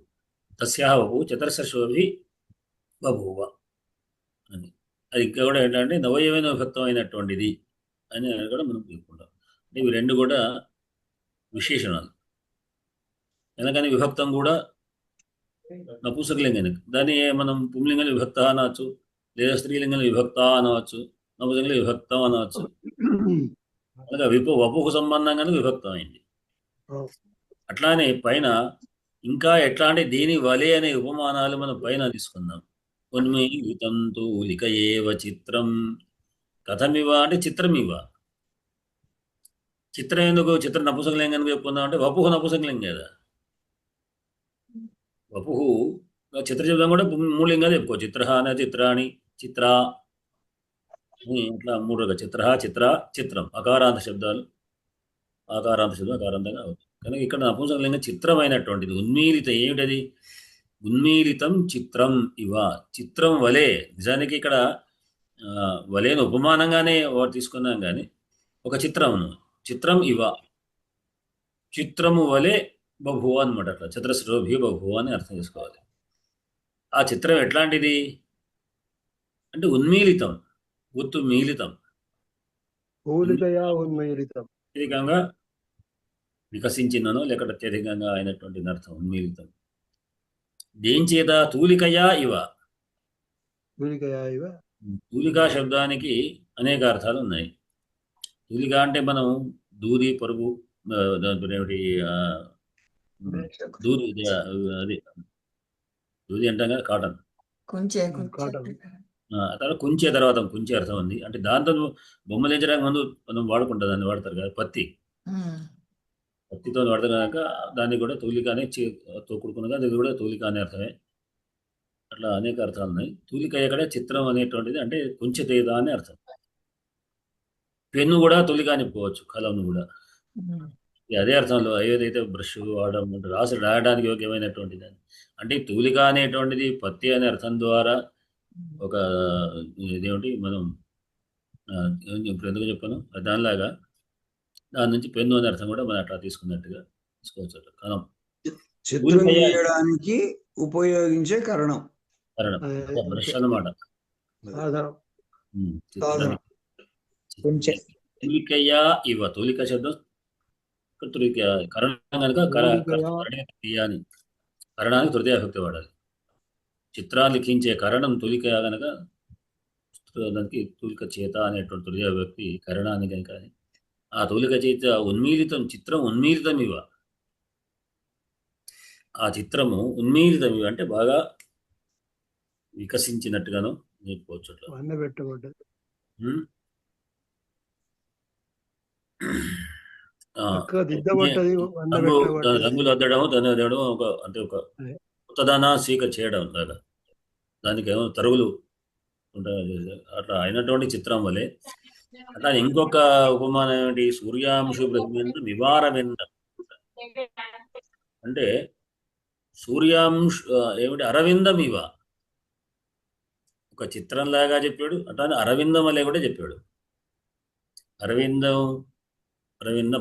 తస్యా వపుహు చతురస్ర శోభి బభూవ అని. అది ఇంకా కూడా ఏంటంటే నవయవైన విభక్తం అయినటువంటిది అని కూడా మనం చెప్పుకుంటాం. అంటే ఇవి రెండు కూడా విశేషణాలు. ఎందుకని విభక్తం కూడా నపుంసకలింగానికి, దాన్ని మనం పుంలింగం విభక్త అనవచ్చు, లేదా స్త్రీలింగం విభక్త అనవచ్చు, నపుంసకలింగం విభక్తం అనవచ్చు. అలాగే వపుహు సంబంధంగానే విభక్తం అయింది. అట్లానే పైన ఇంకా ఎట్లా అంటే దీని వలే అనే ఉపమానాలు మనం పైన తీసుకుందాం. ఉన్మీలితం తూలిక ఏవ చిత్రం, కథమివ అంటే చిత్రమివ. చిత్రం ఎందుకు? చిత్ర నపుంసకలింగానికి చెప్పుకుందాం అంటే వపుహు నపుంసకలింగం కదా. వపుహు చిత్ర శబ్దం కూడా మూడు లింగాలు చెప్పుకో. చిత్ర అనే చిత్రాణి, చిత్ర అట్లా మూడు రకాల చిత్ర, చిత్ర, చిత్రం. అకారాంత శబ్దాలు, ఆకారాంత శబ్దం అకారాంతంగా అవుతుంది. కనుక ఇక్కడ నపుంసకలింగం చిత్రమైనటువంటిది. ఉన్మీలిత ఏమిటది? ఉన్మీలితం చిత్రం ఇవ, చిత్రం వలే. నిజానికి ఇక్కడ వలేను ఉపమానంగానే తీసుకున్నాం కానీ ఒక చిత్రమును, చిత్రం ఇవ, చిత్రము వలె బభువ అనమాట. అట్లా చతురస్రోభి బభువ అని అర్థం చేసుకోవాలి. ఆ చిత్రం ఎట్లాంటిది అంటే ఉన్మీలితం, ఉత్మీలితం, పోలికయా ఉన్మీలితం, అత్యధికంగా వికసించినను లేకపోతే అత్యధికంగా అయినటువంటి అర్థం ఉన్మీలితం. దేంచేత? తూలికయా ఇవ. పోలికయా ఇవ. తూలికా శబ్దానికి అనేక అర్థాలు ఉన్నాయి. తూలిక అంటే మనం దూది, పరుగు, ఏమిటి దూది, అది దూది అంటాం కదా, కాటన్. కుంచే కాటన్. తర్వాత కుంచే, తర్వాత కుంచే అర్థం ఉంది. అంటే దాంతో బొమ్మలు ఎంచడానికి ముందు మనం వాడుకుంటాం, దాన్ని వాడతారు కదా, పత్తి. పత్తితో వాడతారు కనుక దాన్ని కూడా తూలిక అనే తోకుడుకున్నగా అది కూడా తూలిక అనే అర్థమే. అట్లా అనేక అర్థాలు ఉన్నాయి. తూలిక ఎక్కడ చిత్రం అనేటువంటిది అంటే కుంచెతేద అని అర్థం. పెన్ను కూడా తూలిక అని చెప్పుకోవచ్చు, కలంను కూడా అదే అర్థంలో. ఏదైతే బ్రష్ వాడడం రాయడానికి యోగ్యమైనటువంటిది అంటే తూలిక అనేటువంటిది పత్తి అనే అర్థం ద్వారా ఒక ఇదేమిటి మనం ఇప్పుడు ఎందుకు చెప్పాను దానిలాగా దాని నుంచి పెన్ను అనే అర్థం కూడా మనం అట్లా తీసుకున్నట్టుగా తీసుకోవచ్చు. కలం చిత్రం గీయడానికి ఉపయోగించే కరణం, బ్రష్ అన్నమాట. తూలికయా ఇవ, తూలిక శబ్దం తృతీయ కరణం కనుక అని కరణానికి తృతీయ విభక్తి వాడాలి. చిత్రాలు లిఖించే కరణం తూలిక కనుక దానికి తూలిక చేత అనేటువంటి తృతీయ విభక్తి కరణానికి కనుక ఆ తూలిక చేత ఉన్మీలితం, చిత్రం ఉన్మీలితం ఇవ. ఆ చిత్రము ఉన్మీలితం ఇవ అంటే బాగా వికసించినట్టుగాను చెప్పుకోవచ్చు అట్లా. వన్న పెట్టబడ్డది. ఉమ్. ఆ, చక్కగా దిద్దబడ్డది, వన్న పెట్టబడ్డది. రంగులు అద్దడం దాన్ని అద్దడం అంటే ఒక అదే. కొత్తదానా సీక చేయడం లాగా దానికి ఏమో తరుగులు ఉంటాయి. అట్లా అయినటువంటి చిత్రం వలె అట్లా ఇంకొక ఉపమానం ఏమిటి, సూర్యాంశు బ్రహ్మేంద్ర వివారమేంద్ర అంటే సూర్యాంశు ఏమిటి అరవిందం ఇవ ఒక చిత్రం లాగా చెప్పాడు. అట్లానే అరవిందం వలె కూడా చెప్పాడు. అరవిందం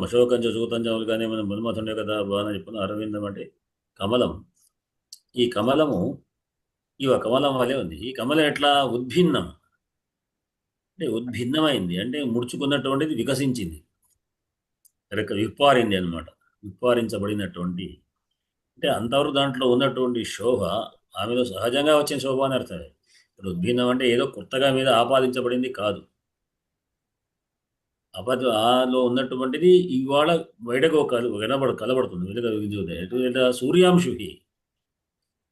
అశోకంచ చూతంజములు కానీ మనం మన్మథుండే కదా బాగా చెప్పుకున్నాం. అరవిందం అంటే కమలం. ఈ కమలము కమలం వలె ఉంది. ఈ కమలం ఎట్లా ఉద్భిన్నం అంటే ఉద్భిన్నమైంది అంటే ముడుచుకున్నటువంటిది వికసించింది, విప్పారింది అనమాట. విప్పారించబడినటువంటి అంటే అంతవరకు దాంట్లో ఉన్నటువంటి శోభ ఆమెలో సహజంగా వచ్చిన శోభ అని అర్థమే. ఇప్పుడు ఉద్భిన్నం అంటే ఏదో కొత్తగా మీద ఆపాదించబడింది కాదు. ఆలో ఉన్నటువంటిది ఇవాళ బయటకు కలబడుతుంది. వెలుగు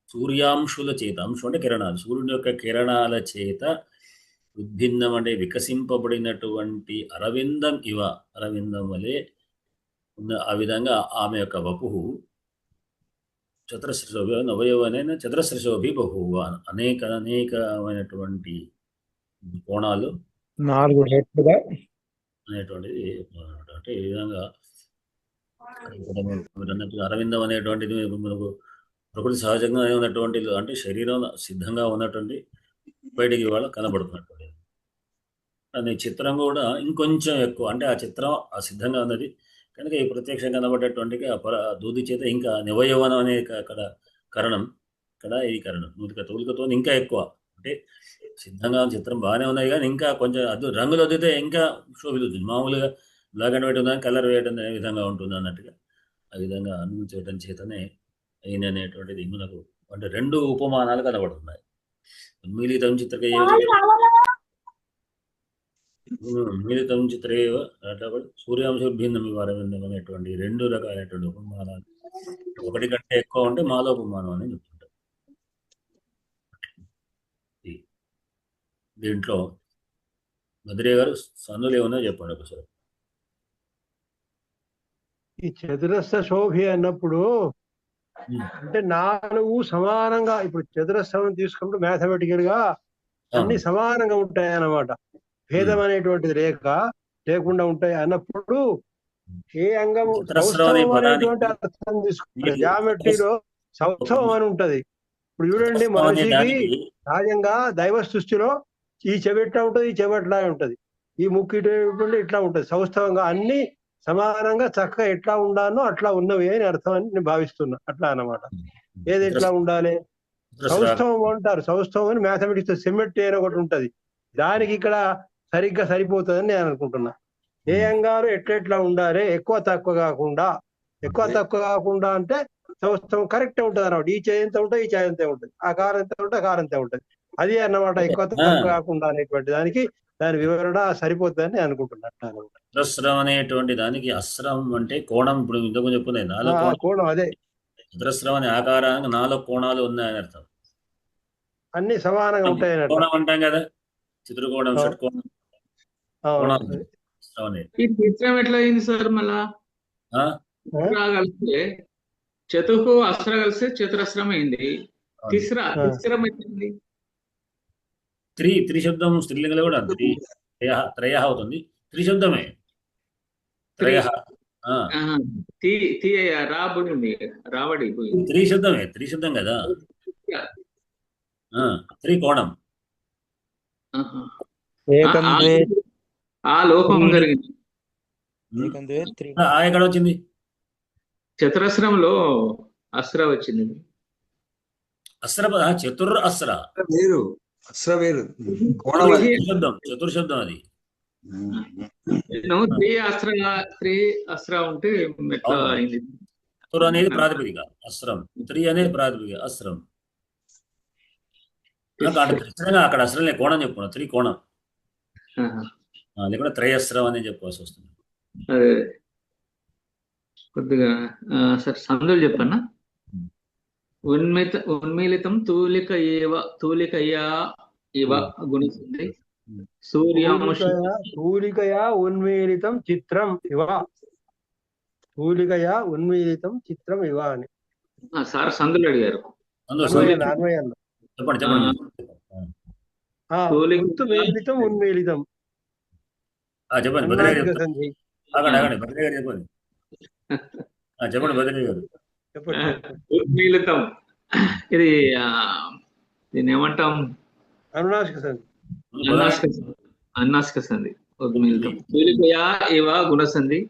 సూర్యాంశుల చేత, అంశం అంటే కిరణాలు, సూర్యుని యొక్క కిరణాల చేత ఉద్భిన్నం అంటే వికసింపబడినటువంటి అరవిందం అరవిందం వలె ఉన్న. ఆ విధంగా ఆమె యొక్క వపుహు చతురస్రశోభి నవయవనైన చతురస్రశోభి బహువ అనేకమైనటువంటి కోణాలు 4 రెట్లుగా అనేటువంటిది అంటే ఈ విధంగా అరవిందం అనేటువంటిది మనకు ప్రకృతి సహజంగా ఉన్నటువంటి అంటే శరీరం సిద్ధంగా ఉన్నటువంటి బయటికి ఇవాళ కనబడుతున్నటువంటి. కానీ చిత్రం కూడా ఇంకొంచెం ఎక్కువ అంటే ఆ చిత్రం ఆ సిద్ధంగా ఉన్నది కనుక ఈ ప్రత్యక్షం కనబడేటువంటి దూది చేత ఇంకా నివయవనం అనే అక్కడ కరణం, ఇక్కడ ఈ కరణం తూలికతో ఇంకా ఎక్కువ అంటే సిద్ధంగా చిత్రం బాగానే ఉన్నాయి కానీ ఇంకా కొంచెం రంగులు వదిలితే ఇంకా శోభిలుతుంది. మామూలుగా బ్లాక్ అండ్ వైట్ ఉందని కలర్ వేయడం ఏ విధంగా ఉంటుంది అన్నట్టుగా ఆ విధంగా అనుభవించడం చేతనే అయిన అనేటువంటిది మనకు అంటే 2 ఉపమానాలు కనబడుతున్నాయి. ఉన్మీలితం చిత్రకేవ సూర్యాంశోర్భిన్నం అరవిందం అనేటువంటి 2 రకాలైనటువంటి ఉపమానాలు. ఒకటి కంటే ఎక్కువ ఉంటే మాలోపమానం అని చెప్తుంటారు. దీంట్లో భద్రయ్య గారు సందులు ఏమన్నా చెప్పండి ఒకసారి. ఈ చతురస్ర శోభి అన్నప్పుడు అంటే 4 సమానంగా, ఇప్పుడు చతురస్రం తీసుకుంటే మ్యాథమెటికల్ గా అన్ని సమానంగా ఉంటాయి అన్నమాట. భేదం అనేటువంటిది లేకుండా ఉంటాయి అన్నప్పుడు ఏ అంగం సౌష్ఠవం అనేటువంటి అర్థం తీసుకుంటారు. జామెట్రీలో సౌష్ఠవం అని ఉంటది. ఇప్పుడు చూడండి, మనిషికి సహజంగా దైవ సృష్టిలో ఈ చెవిట్లా ఉంటది, ఈ చెవిట్లా ఉంటది, ఈ ముక్కు ఇట్లా ఉంటది. సౌష్ఠవంగా అన్ని సమానంగా చక్కగా ఎట్లా ఉండాలో అట్లా ఉన్నవి అని అర్థం అని నేను భావిస్తున్నా. అట్లా అన్నమాట. ఏది ఎట్లా ఉండాలి, సౌష్ఠవం అంటారు. సౌష్ఠవం అని మ్యాథమెటిక్స్ సిమెట్రీ అని ఒకటి ఉంటది. దానికి ఇక్కడ సరిగ్గా సరిపోతుందని నేను అనుకుంటున్నా. ఏ అంగాలు ఎట్లా ఉండాలి, ఎక్కువ తక్కువ కాకుండా అంటే సౌష్ఠవం కరెక్ట్ ఉంటుంది అన్నమాట. ఈ చేయి ఎంత ఉంటుంది, ఈ చేయి ఎంత ఉంటుంది, ఆ కారం ఎంత ఉంటుంది, ఆ కారం ఎంత ఉంటుంది, అది అన్నమాట. ఎక్కువ తక్కువ కాకుండా అనేటువంటి దానికి దాని వివరణ సరిపోతుందని నేను అనుకుంటున్నాను. చతురస్రం అనేటువంటి దానికి అస్రం అంటే కోణం. ఇప్పుడు ఇంతకు చెప్పుకున్నాయి 4 కోణం. అదే చతురస్రం అనే ఆకారానికి 4 కోణాలు ఉన్నాయని అర్థం. అన్ని సమానంగా ఉంటాయి. కోణం అంటాం కదా, చతుర్కోణం, షట్కోణం, ఈ చిత్రం ఎట్లా అయింది సార్? మళ్ళా కలిస్తే చతుకు అస్ర కలిస్తే చతురస్రం అయింది. తిస్రం అయింది. త్రిశబ్దం స్త్రీలింగంలో కూడా త్రయ అవుతుంది. త్రిశబ్దమే రాబడి త్రిశబ్దం కదా. త్రికోణం ఆ లోపం జరిగింది. ఎక్కడ వచ్చింది? చతురస్రంలో అస్ర వచ్చింది. చతుర్ అస్ర వేరు, అస్ర వేరు, చతుర్శబ్దం అది. త్రి అస్ర ఉంటే ఎట్లా అయింది? చతుర్ అనేది ప్రాతిపదిక, అస్రం. త్రి అనేది ప్రాతిపదిక, అస్రం. అక్కడ అస్రం లే, కోణం చెప్పుకున్నా, త్రికోణం. లేకుండా త్రయస్రం అనే చెప్పాల్సి వస్తుంది. అదే కొద్దిగా సార్ సందులు చెప్పన్నా. ఉన్మిలితం తూలికయా ఇవ గుణసంధి సూర్యాంశ తూలికయా ఉన్మీలితం చిత్రం ఇవ. తూలికయా ఉన్మీలితం చిత్రం ఇవ అని సార్ సందులు అడిగారు. అన్వయంలో చెప్పండి చెప్పండి. మీలితం ఉన్మీలితం చెప్పండి బద్రీ గారు అన్నాసిక సంధి. ఆగండి బద్రీ గారు చెప్పండి. చెప్పండి బద్రీ గారు. ఉన్మీలితం ఇది దీన్ని ఏమంటాం? అనునాసిక సంధి. అన్నాసిక సంధి. ఉన్మీలితం తూలికయా ఇవ గుణసంధి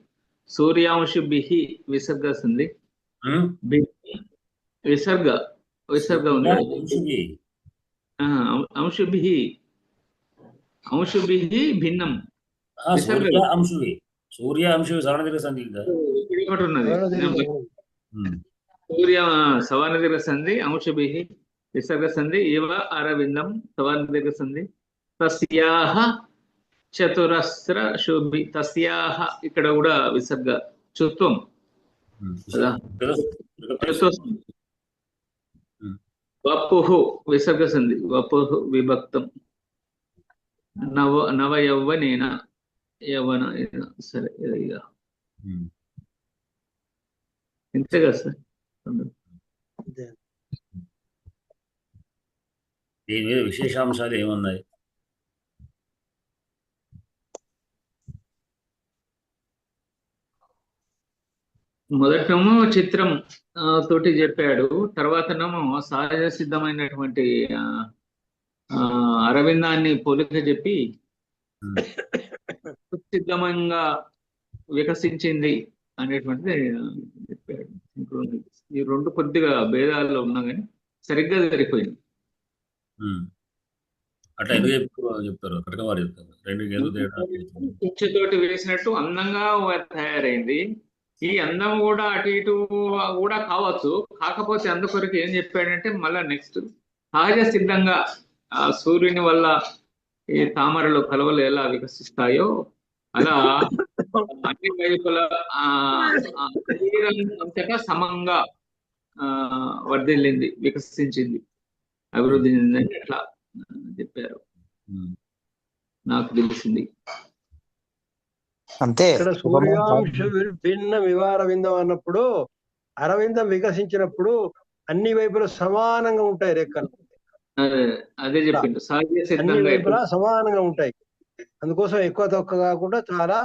సూర్యాంశుభిః విసర్గ సంధి. విసర్గ ఉంది. అంశుభిః భిన్నం. సూర్య అంశు సవర్ణ సంధి ఒకటి ఉన్నది. సూర్య సవర్ణ దీర్ఘ సంధి అంశుభిః విసర్గ సంధి ఇవ అరవిందం సవర్ణ దీర్ఘ సంధి తస్యాహ చతురస్ర శోభి. తస్యాహ ఇక్కడ కూడా విసర్గ చుత్వం కదా. వపుః విసర్గ సంధి వపుః విభక్తం నవ యౌవనేన యవన. సరే ఇక ఇంతే కదా సార్. దీని మీద విశేషాంశాలు ఏమున్నాయి? మొదటేమో చిత్రం తోటి చెప్పాడు, తర్వాతనేమో సహజ సిద్ధమైనటువంటి అరవిందాన్ని పోలిక చెప్పి సిద్ధంగా వికసించింది అనేటువంటిది చెప్పాడు. ఈ రెండు కొద్దిగా భేదాల్లో ఉన్నా కానీ సరిగ్గా సరిపోయింది. అట్లా ఎందుకు చెప్తారు? కరెక్ట్గా వారు చెప్తారు. తోటి వేసినట్టు అందంగా తయారైంది. ఈ అందం కూడా అటు ఇటు కూడా కావచ్చు. కాకపోతే అందుకొరకు ఏం చెప్పాడంటే మళ్ళా నెక్స్ట్ సహజ సిద్ధంగా ఆ సూర్యుని వల్ల ఈ తామరలు కలువలు ఎలా వికసిస్తాయో అలా అన్ని వైపుల శరీరం అంతటా సమంగా వర్ధిల్లింది, వికసించింది, అభివృద్ధి చెందిందని అట్లా చెప్పారు. నాకు తెలిసింది అంతే. ఇక్కడ సూర్యాంశ భిన్న వివారవిందం అన్నప్పుడు అరవిందం వికసించినప్పుడు అన్ని వైపులా సమానంగా ఉంటాయి రెక్కలు. అదే చెప్పిండు. అన్ని వైపులా సమానంగా ఉంటాయి. అందుకోసం ఎక్కువ తక్కువ కాకుండా చాలా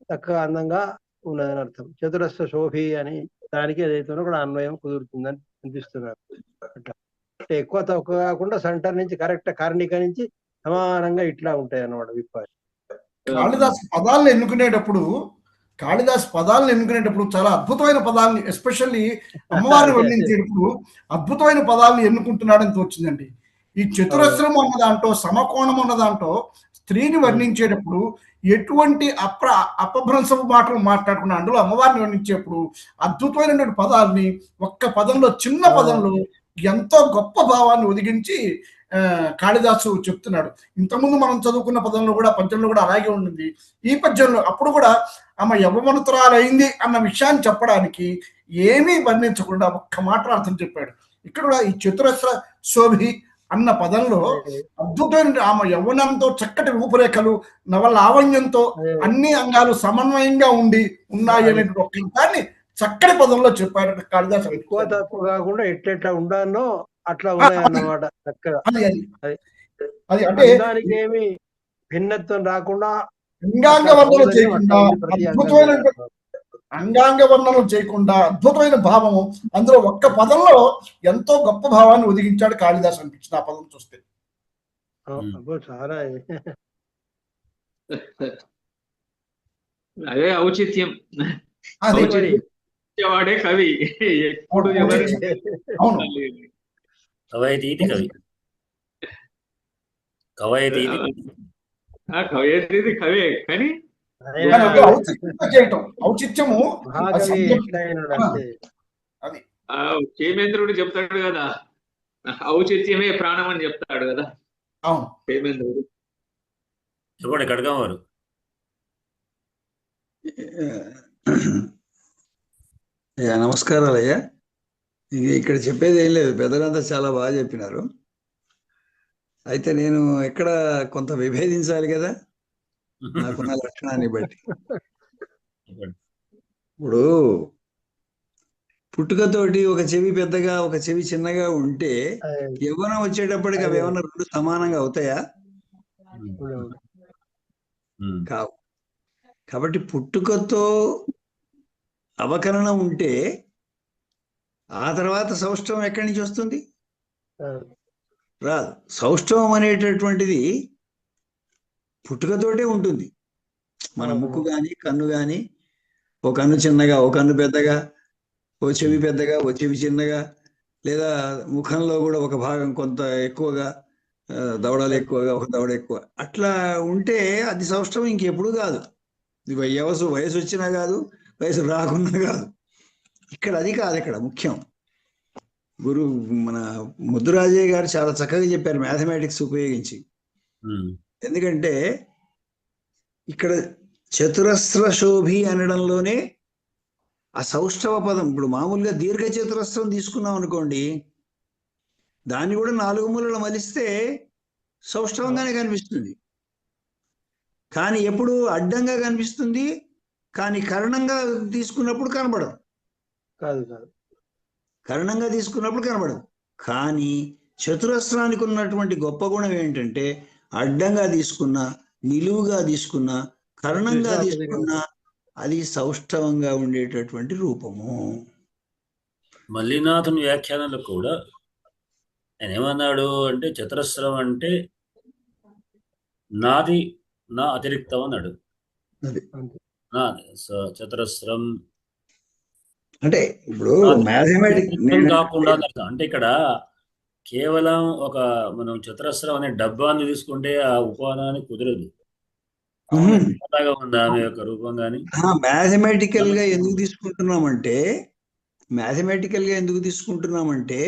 చక్కగా అందంగా ఉన్నదని అర్థం. చతురస్ర శోభి అని దానికి ఏదైతే కూడా అన్వయం కుదురుతుందని అనిపిస్తున్నారు. అట్లా అంటే ఎక్కువ తక్కువ కాకుండా సెంటర్ నుంచి కరెక్ట్ కర్ణిక నుంచి సమానంగా ఇట్లా ఉంటాయి అన్నమాట విప్పాలి. కాళిదాసు పదాలను ఎన్నుకునేటప్పుడు చాలా అద్భుతమైన పదాలని, ఎస్పెషల్లీ అమ్మవారిని వర్ణించేటప్పుడు అద్భుతమైన పదాలను ఎన్నుకుంటున్నాడని తోచిందండి. ఈ చతురస్రం ఉన్న దాంట్లో, సమకోణం ఉన్న దాంట్లో స్త్రీని వర్ణించేటప్పుడు ఎటువంటి అపభ్రంశపు మాటలు మాట్లాడుకున్నా అందులో అమ్మవారిని వర్ణించేప్పుడు అద్భుతమైనటువంటి పదాలని ఒక్క పదంలో, చిన్న పదంలో ఎంతో గొప్ప భావాన్ని ఒదిగించి కాళిదాసు చెప్తున్నాడు. ఇంతకుముందు మనం చదువుకున్న పదంలో కూడా, పద్యంలో కూడా అలాగే ఉంటుంది. ఈ పద్యంలో అప్పుడు కూడా ఆమె యవ్వమనుతురాలైంది అన్న విషయాన్ని చెప్పడానికి ఏమీ వర్ణించకుండా ఒక్క మాట అర్థం చెప్పాడు. ఇక్కడ కూడా ఈ చతురస్ర శోభి అన్న పదంలో అద్భుతమైన ఆమె యవ్వనంతో చక్కటి రూపురేఖలు, నవలావణ్యంతో అన్ని అంగాలు సమన్వయంగా ఉన్నాయి అనే ఒక్క దాన్ని చక్కటి పదంలో చెప్పాడు కాళిదాసు. ఎక్కువ తక్కువ కాకుండా ఎట్లెట్లా ఉండానో అట్లా ఉన్నాయన్నమాట చక్కగా. అది అంటే దానికి ఏమి భిన్నత్వం రాకుండా అంగాంగ వర్ణనం చేయకుండా అద్భుతమైన భావము అందులో ఒక్క పదంలో ఎంతో గొప్ప భావాన్ని ఒదిగించాడు కాళిదాసు అనిపించింది ఆ పదం చూస్తే. చాలా అదే ఔచిత్యం. వాడే కవి ఎప్పుడు కవయతీతి కవి, కవయతీతి కవే కానీ ఔచిత్యము క్షేమేంద్రుడు చెప్తాడు కదా, ఔచిత్యమే ప్రాణం అని చెప్తాడు కదా క్షేమేంద్రుడు. చెప్పండి కడగం వారు. నమస్కారాలు అయ్యా. ఇక్కడ చెప్పేది ఏం లేదు, పెద్దలంతా చాలా బాగా చెప్పినారు. అయితే నేను ఎక్కడ కొంత విభేదించాలి కదా నాకున్న లక్షణాన్ని బట్టి. ఇప్పుడు పుట్టుకతోటి ఒక చెవి పెద్దగా ఒక చెవి చిన్నగా ఉంటే యవ్వనం వచ్చేటప్పటికి అవి ఏమన్నా రెండు సమానంగా అవుతాయా? కావు. కాబట్టి పుట్టుకతో అవకలనం ఉంటే ఆ తర్వాత సౌష్ఠవం ఎక్కడి నుంచి వస్తుంది? రాదు. సౌష్ఠవం అనేటటువంటిది పుట్టుకతోటే ఉంటుంది. మన ముక్కు కానీ కన్ను కానీ ఓ కన్ను చిన్నగా ఓ కన్ను పెద్దగా ఓ చెవి పెద్దగా ఓ చెవి చిన్నగా, లేదా ముఖంలో కూడా ఒక భాగం కొంత ఎక్కువగా, దవడలు ఎక్కువగా ఒక దవడ ఎక్కువ, అట్లా ఉంటే అది సౌష్ఠవం ఇంకెప్పుడు కాదు. ఇది వయసు వచ్చినా కాదు, వయసు రాకున్నా కాదు. ఇక్కడ అది కాదు. ఇక్కడ ముఖ్యం మన ముద్దురాజయ్య గారు చాలా చక్కగా చెప్పారు మ్యాథమెటిక్స్ ఉపయోగించి. ఎందుకంటే ఇక్కడ చతురస్ర శోభి అనడంలోనే ఆ సౌష్ఠవ పదం, ఇప్పుడు మామూలుగా దీర్ఘ చతురస్రం తీసుకున్నాం అనుకోండి, దాన్ని కూడా 4 మూలలు మలిస్తే సౌష్ఠవంగానే కనిపిస్తుంది. కానీ ఎప్పుడు అడ్డంగా కనిపిస్తుంది, కానీ కర్ణంగా తీసుకున్నప్పుడు కనబడదు. కర్ణంగా తీసుకున్నప్పుడు కనబడదు. కానీ చతురస్రానికి ఉన్నటువంటి గొప్ప గుణం ఏంటంటే అడ్డంగా తీసుకున్నా, నిలువుగా తీసుకున్నా, కర్ణంగా తీసుకున్నా అది సౌష్ఠవంగా ఉండేటటువంటి రూపము. మల్లినాథుని వ్యాఖ్యానంలో కూడా ఆయన ఏమన్నాడు అంటే చతురస్రం అంటే నాది నా అతిరిక్తం అన్నాడు. చతురస్రం అంటే ఇప్పుడు మ్యాథమెటిక్స్ కాకుండా అంటే ఇక్కడ కేవలం ఒక మనం చతురస్రం అనే డబ్బాన్ని తీసుకుంటే ఆ ఉపాదాన్ని కుదరదు. ఉందా ఆమె యొక్క రూపం కానీ మ్యాథమెటికల్ గా ఎందుకు తీసుకుంటున్నామంటే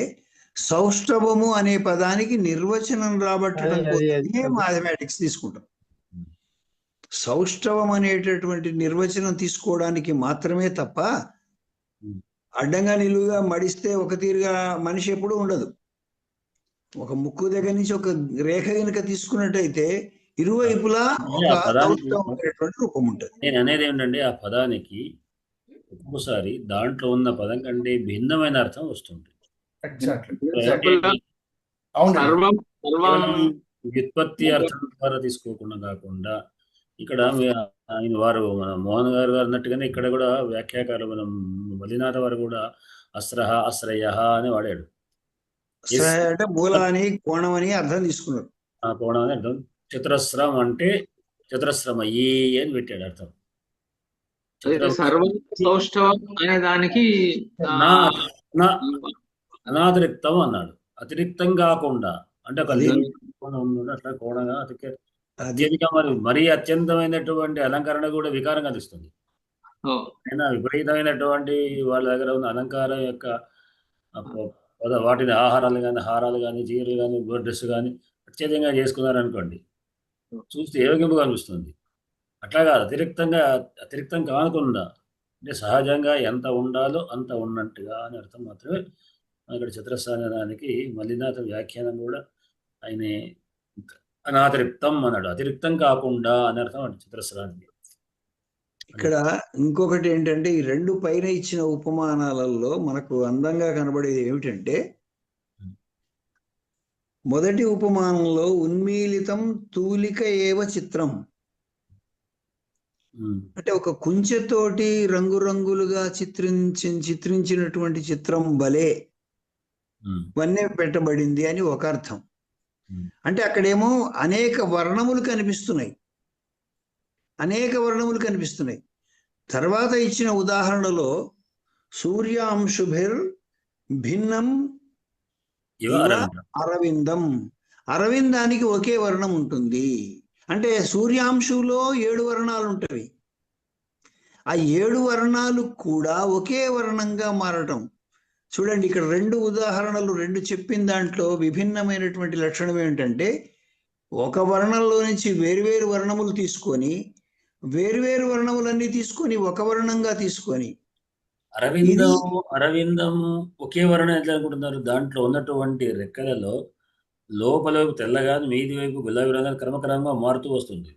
సౌష్ఠవము అనే పదానికి నిర్వచనం రాబట్టడం కోసమే మ్యాథమెటిక్స్ తీసుకుంటాం. సౌష్ఠవం అనేటటువంటి నిర్వచనం తీసుకోవడానికి మాత్రమే తప్ప అడ్డంగా నిలువుగా మడిస్తే ఒక తీరుగా మనిషి ఎప్పుడు ఉండదు. ఒక ముక్కు దగ్గర నుంచి ఒక రేఖ కనుక తీసుకున్నట్టయితే ఇరువైపులా రూపం ఉంటుంది. నేను అనేది ఏంటంటే ఆ పదానికి ఒక్కోసారి దాంట్లో ఉన్న పదం కంటే భిన్నమైన అర్థం వస్తుంది. వ్యుత్పత్తి అర్థం ద్వారా తీసుకోకుండా కాకుండా ఇక్కడ ఆయన వారు మన మోహన్ గారు అన్నట్టుగానే ఇక్కడ కూడా వ్యాఖ్యాకారులు మనం మల్లినాథ వారు కూడా అస్రహ అశ్రయ అని వాడాడు. అంటే మూల అని కోణం అని అర్థం తీసుకున్నారు. ఆ కోణం అని అర్థం. చతురస్రం అంటే చతురస్రమయ్యి అని పెట్టాడు అర్థం. సౌష్ఠవం అనే దానికి అనాతిరిక్తం అన్నాడు. అతిరిక్తం కాకుండా అంటే ఒక అట్లా కోణంగా అత్యధిక మరీ అత్యంతమైనటువంటి అలంకరణ కూడా వికారం కలిగిస్తుంది. అయినా విపరీతమైనటువంటి వాళ్ళ దగ్గర ఉన్న అలంకారం యొక్క వాటిని ఆహారాలు కానీ హారాలు కానీ చీరలు కానీ డ్రెస్ కానీ అత్యధికంగా చేసుకున్నారనుకోండి, చూస్తే ఏవగింపుగా అనిపిస్తుంది. అట్లా కాదు, అతిరిక్తం కానకుండా అంటే సహజంగా ఎంత ఉండాలో అంత ఉన్నట్టుగా అని అర్థం మాత్రమే ఇక్కడ చతురస్రానికి మల్లినాథ వ్యాఖ్యానం కూడా ఆయన అనాతిరిక్తం అన్నాడు. అతిరిక్తం కాకుండా అని అర్థం అంటే చతురస్రానికి. ఇక్కడ ఇంకొకటి ఏంటంటే ఈ రెండు పైన ఇచ్చిన ఉపమానాలలో మనకు అందంగా కనబడేది ఏమిటంటే మొదటి ఉపమానంలో ఉన్మీలితం తూలిక ఏవ చిత్రం అంటే ఒక కుంచెతోటి రంగురంగులుగా చిత్రించినటువంటి చిత్రం భలే వన్నె పెట్టబడింది అని ఒక అర్థం. అంటే అక్కడేమో అనేక వర్ణములు కనిపిస్తున్నాయి. తర్వాత ఇచ్చిన ఉదాహరణలో సూర్యాంశుభిర్ భిన్నం అరవిందం, అరవిందానికి ఒకే వర్ణం ఉంటుంది. అంటే సూర్యాంశులో 7 వర్ణాలు ఉంటాయి. ఆ 7 వర్ణాలు కూడా ఒకే వర్ణంగా మారటం చూడండి. ఇక్కడ 2 ఉదాహరణలు, 2 చెప్పిన దాంట్లో విభిన్నమైనటువంటి లక్షణం ఏంటంటే ఒక వర్ణంలో నుంచి వేరువేరు వర్ణములు తీసుకొని వేరువేరు వర్ణములన్నీ తీసుకొని ఒక వర్ణంగా తీసుకొని అరవిందం ఒకే వర్ణం ఎట్లా అనుకుంటున్నారు? దాంట్లో ఉన్నటువంటి రెక్కలలో లోపల వైపు తెల్లగా మీది వైపు గులాబీ రంగు క్రమక్రమంగా మారుతూ వస్తుంది.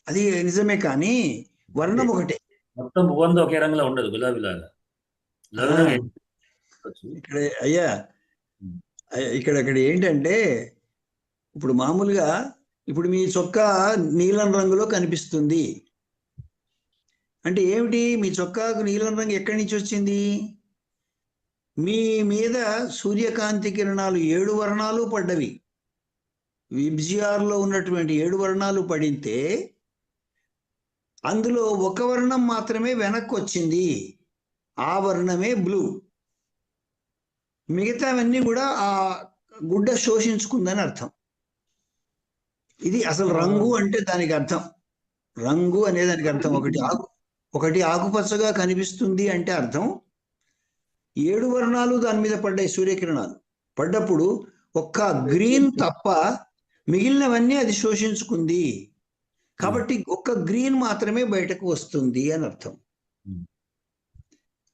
అది నిజమే, కానీ వర్ణం ఒకటే. మొత్తం భువంతో ఒకే రంగులో ఉండదు గులాబీ లాగా. గులాబీ ఆ, రంగు ఉండొచ్చు. ఇక్కడ అయ్యా ఉమ్. ఇక్కడ ఏంటంటే ఇప్పుడు మామూలుగా ఇప్పుడు మీ చొక్కా నీలం రంగులో కనిపిస్తుంది అంటే ఏమిటి? మీ చొక్కాకు నీలం రంగు ఎక్కడి నుంచి వచ్చింది? మీ మీద సూర్యకాంతి కిరణాలు 7 వర్ణాలు పడ్డవి. విబ్జిఆర్లో ఉన్నటువంటి 7 వర్ణాలు పడితే అందులో ఒక వర్ణం మాత్రమే వెనక్కి వచ్చింది. ఆ వర్ణమే బ్లూ. మిగతావన్నీ కూడా ఆ గుడ్డ శోషించుకుందని అర్థం. ఇది అసలు రంగు అంటే దానికి అర్థం. రంగు అనే దానికి అర్థం ఒకటి ఆకుపచ్చగా కనిపిస్తుంది అంటే అర్థం 7 వర్ణాలు దాని మీద పడ్డాయి. సూర్యకిరణాలు పడ్డప్పుడు ఒక్క గ్రీన్ తప్ప మిగిలినవన్నీ అది శోషించుకుంది. కాబట్టి ఒక్క గ్రీన్ మాత్రమే బయటకు వస్తుంది అని అర్థం.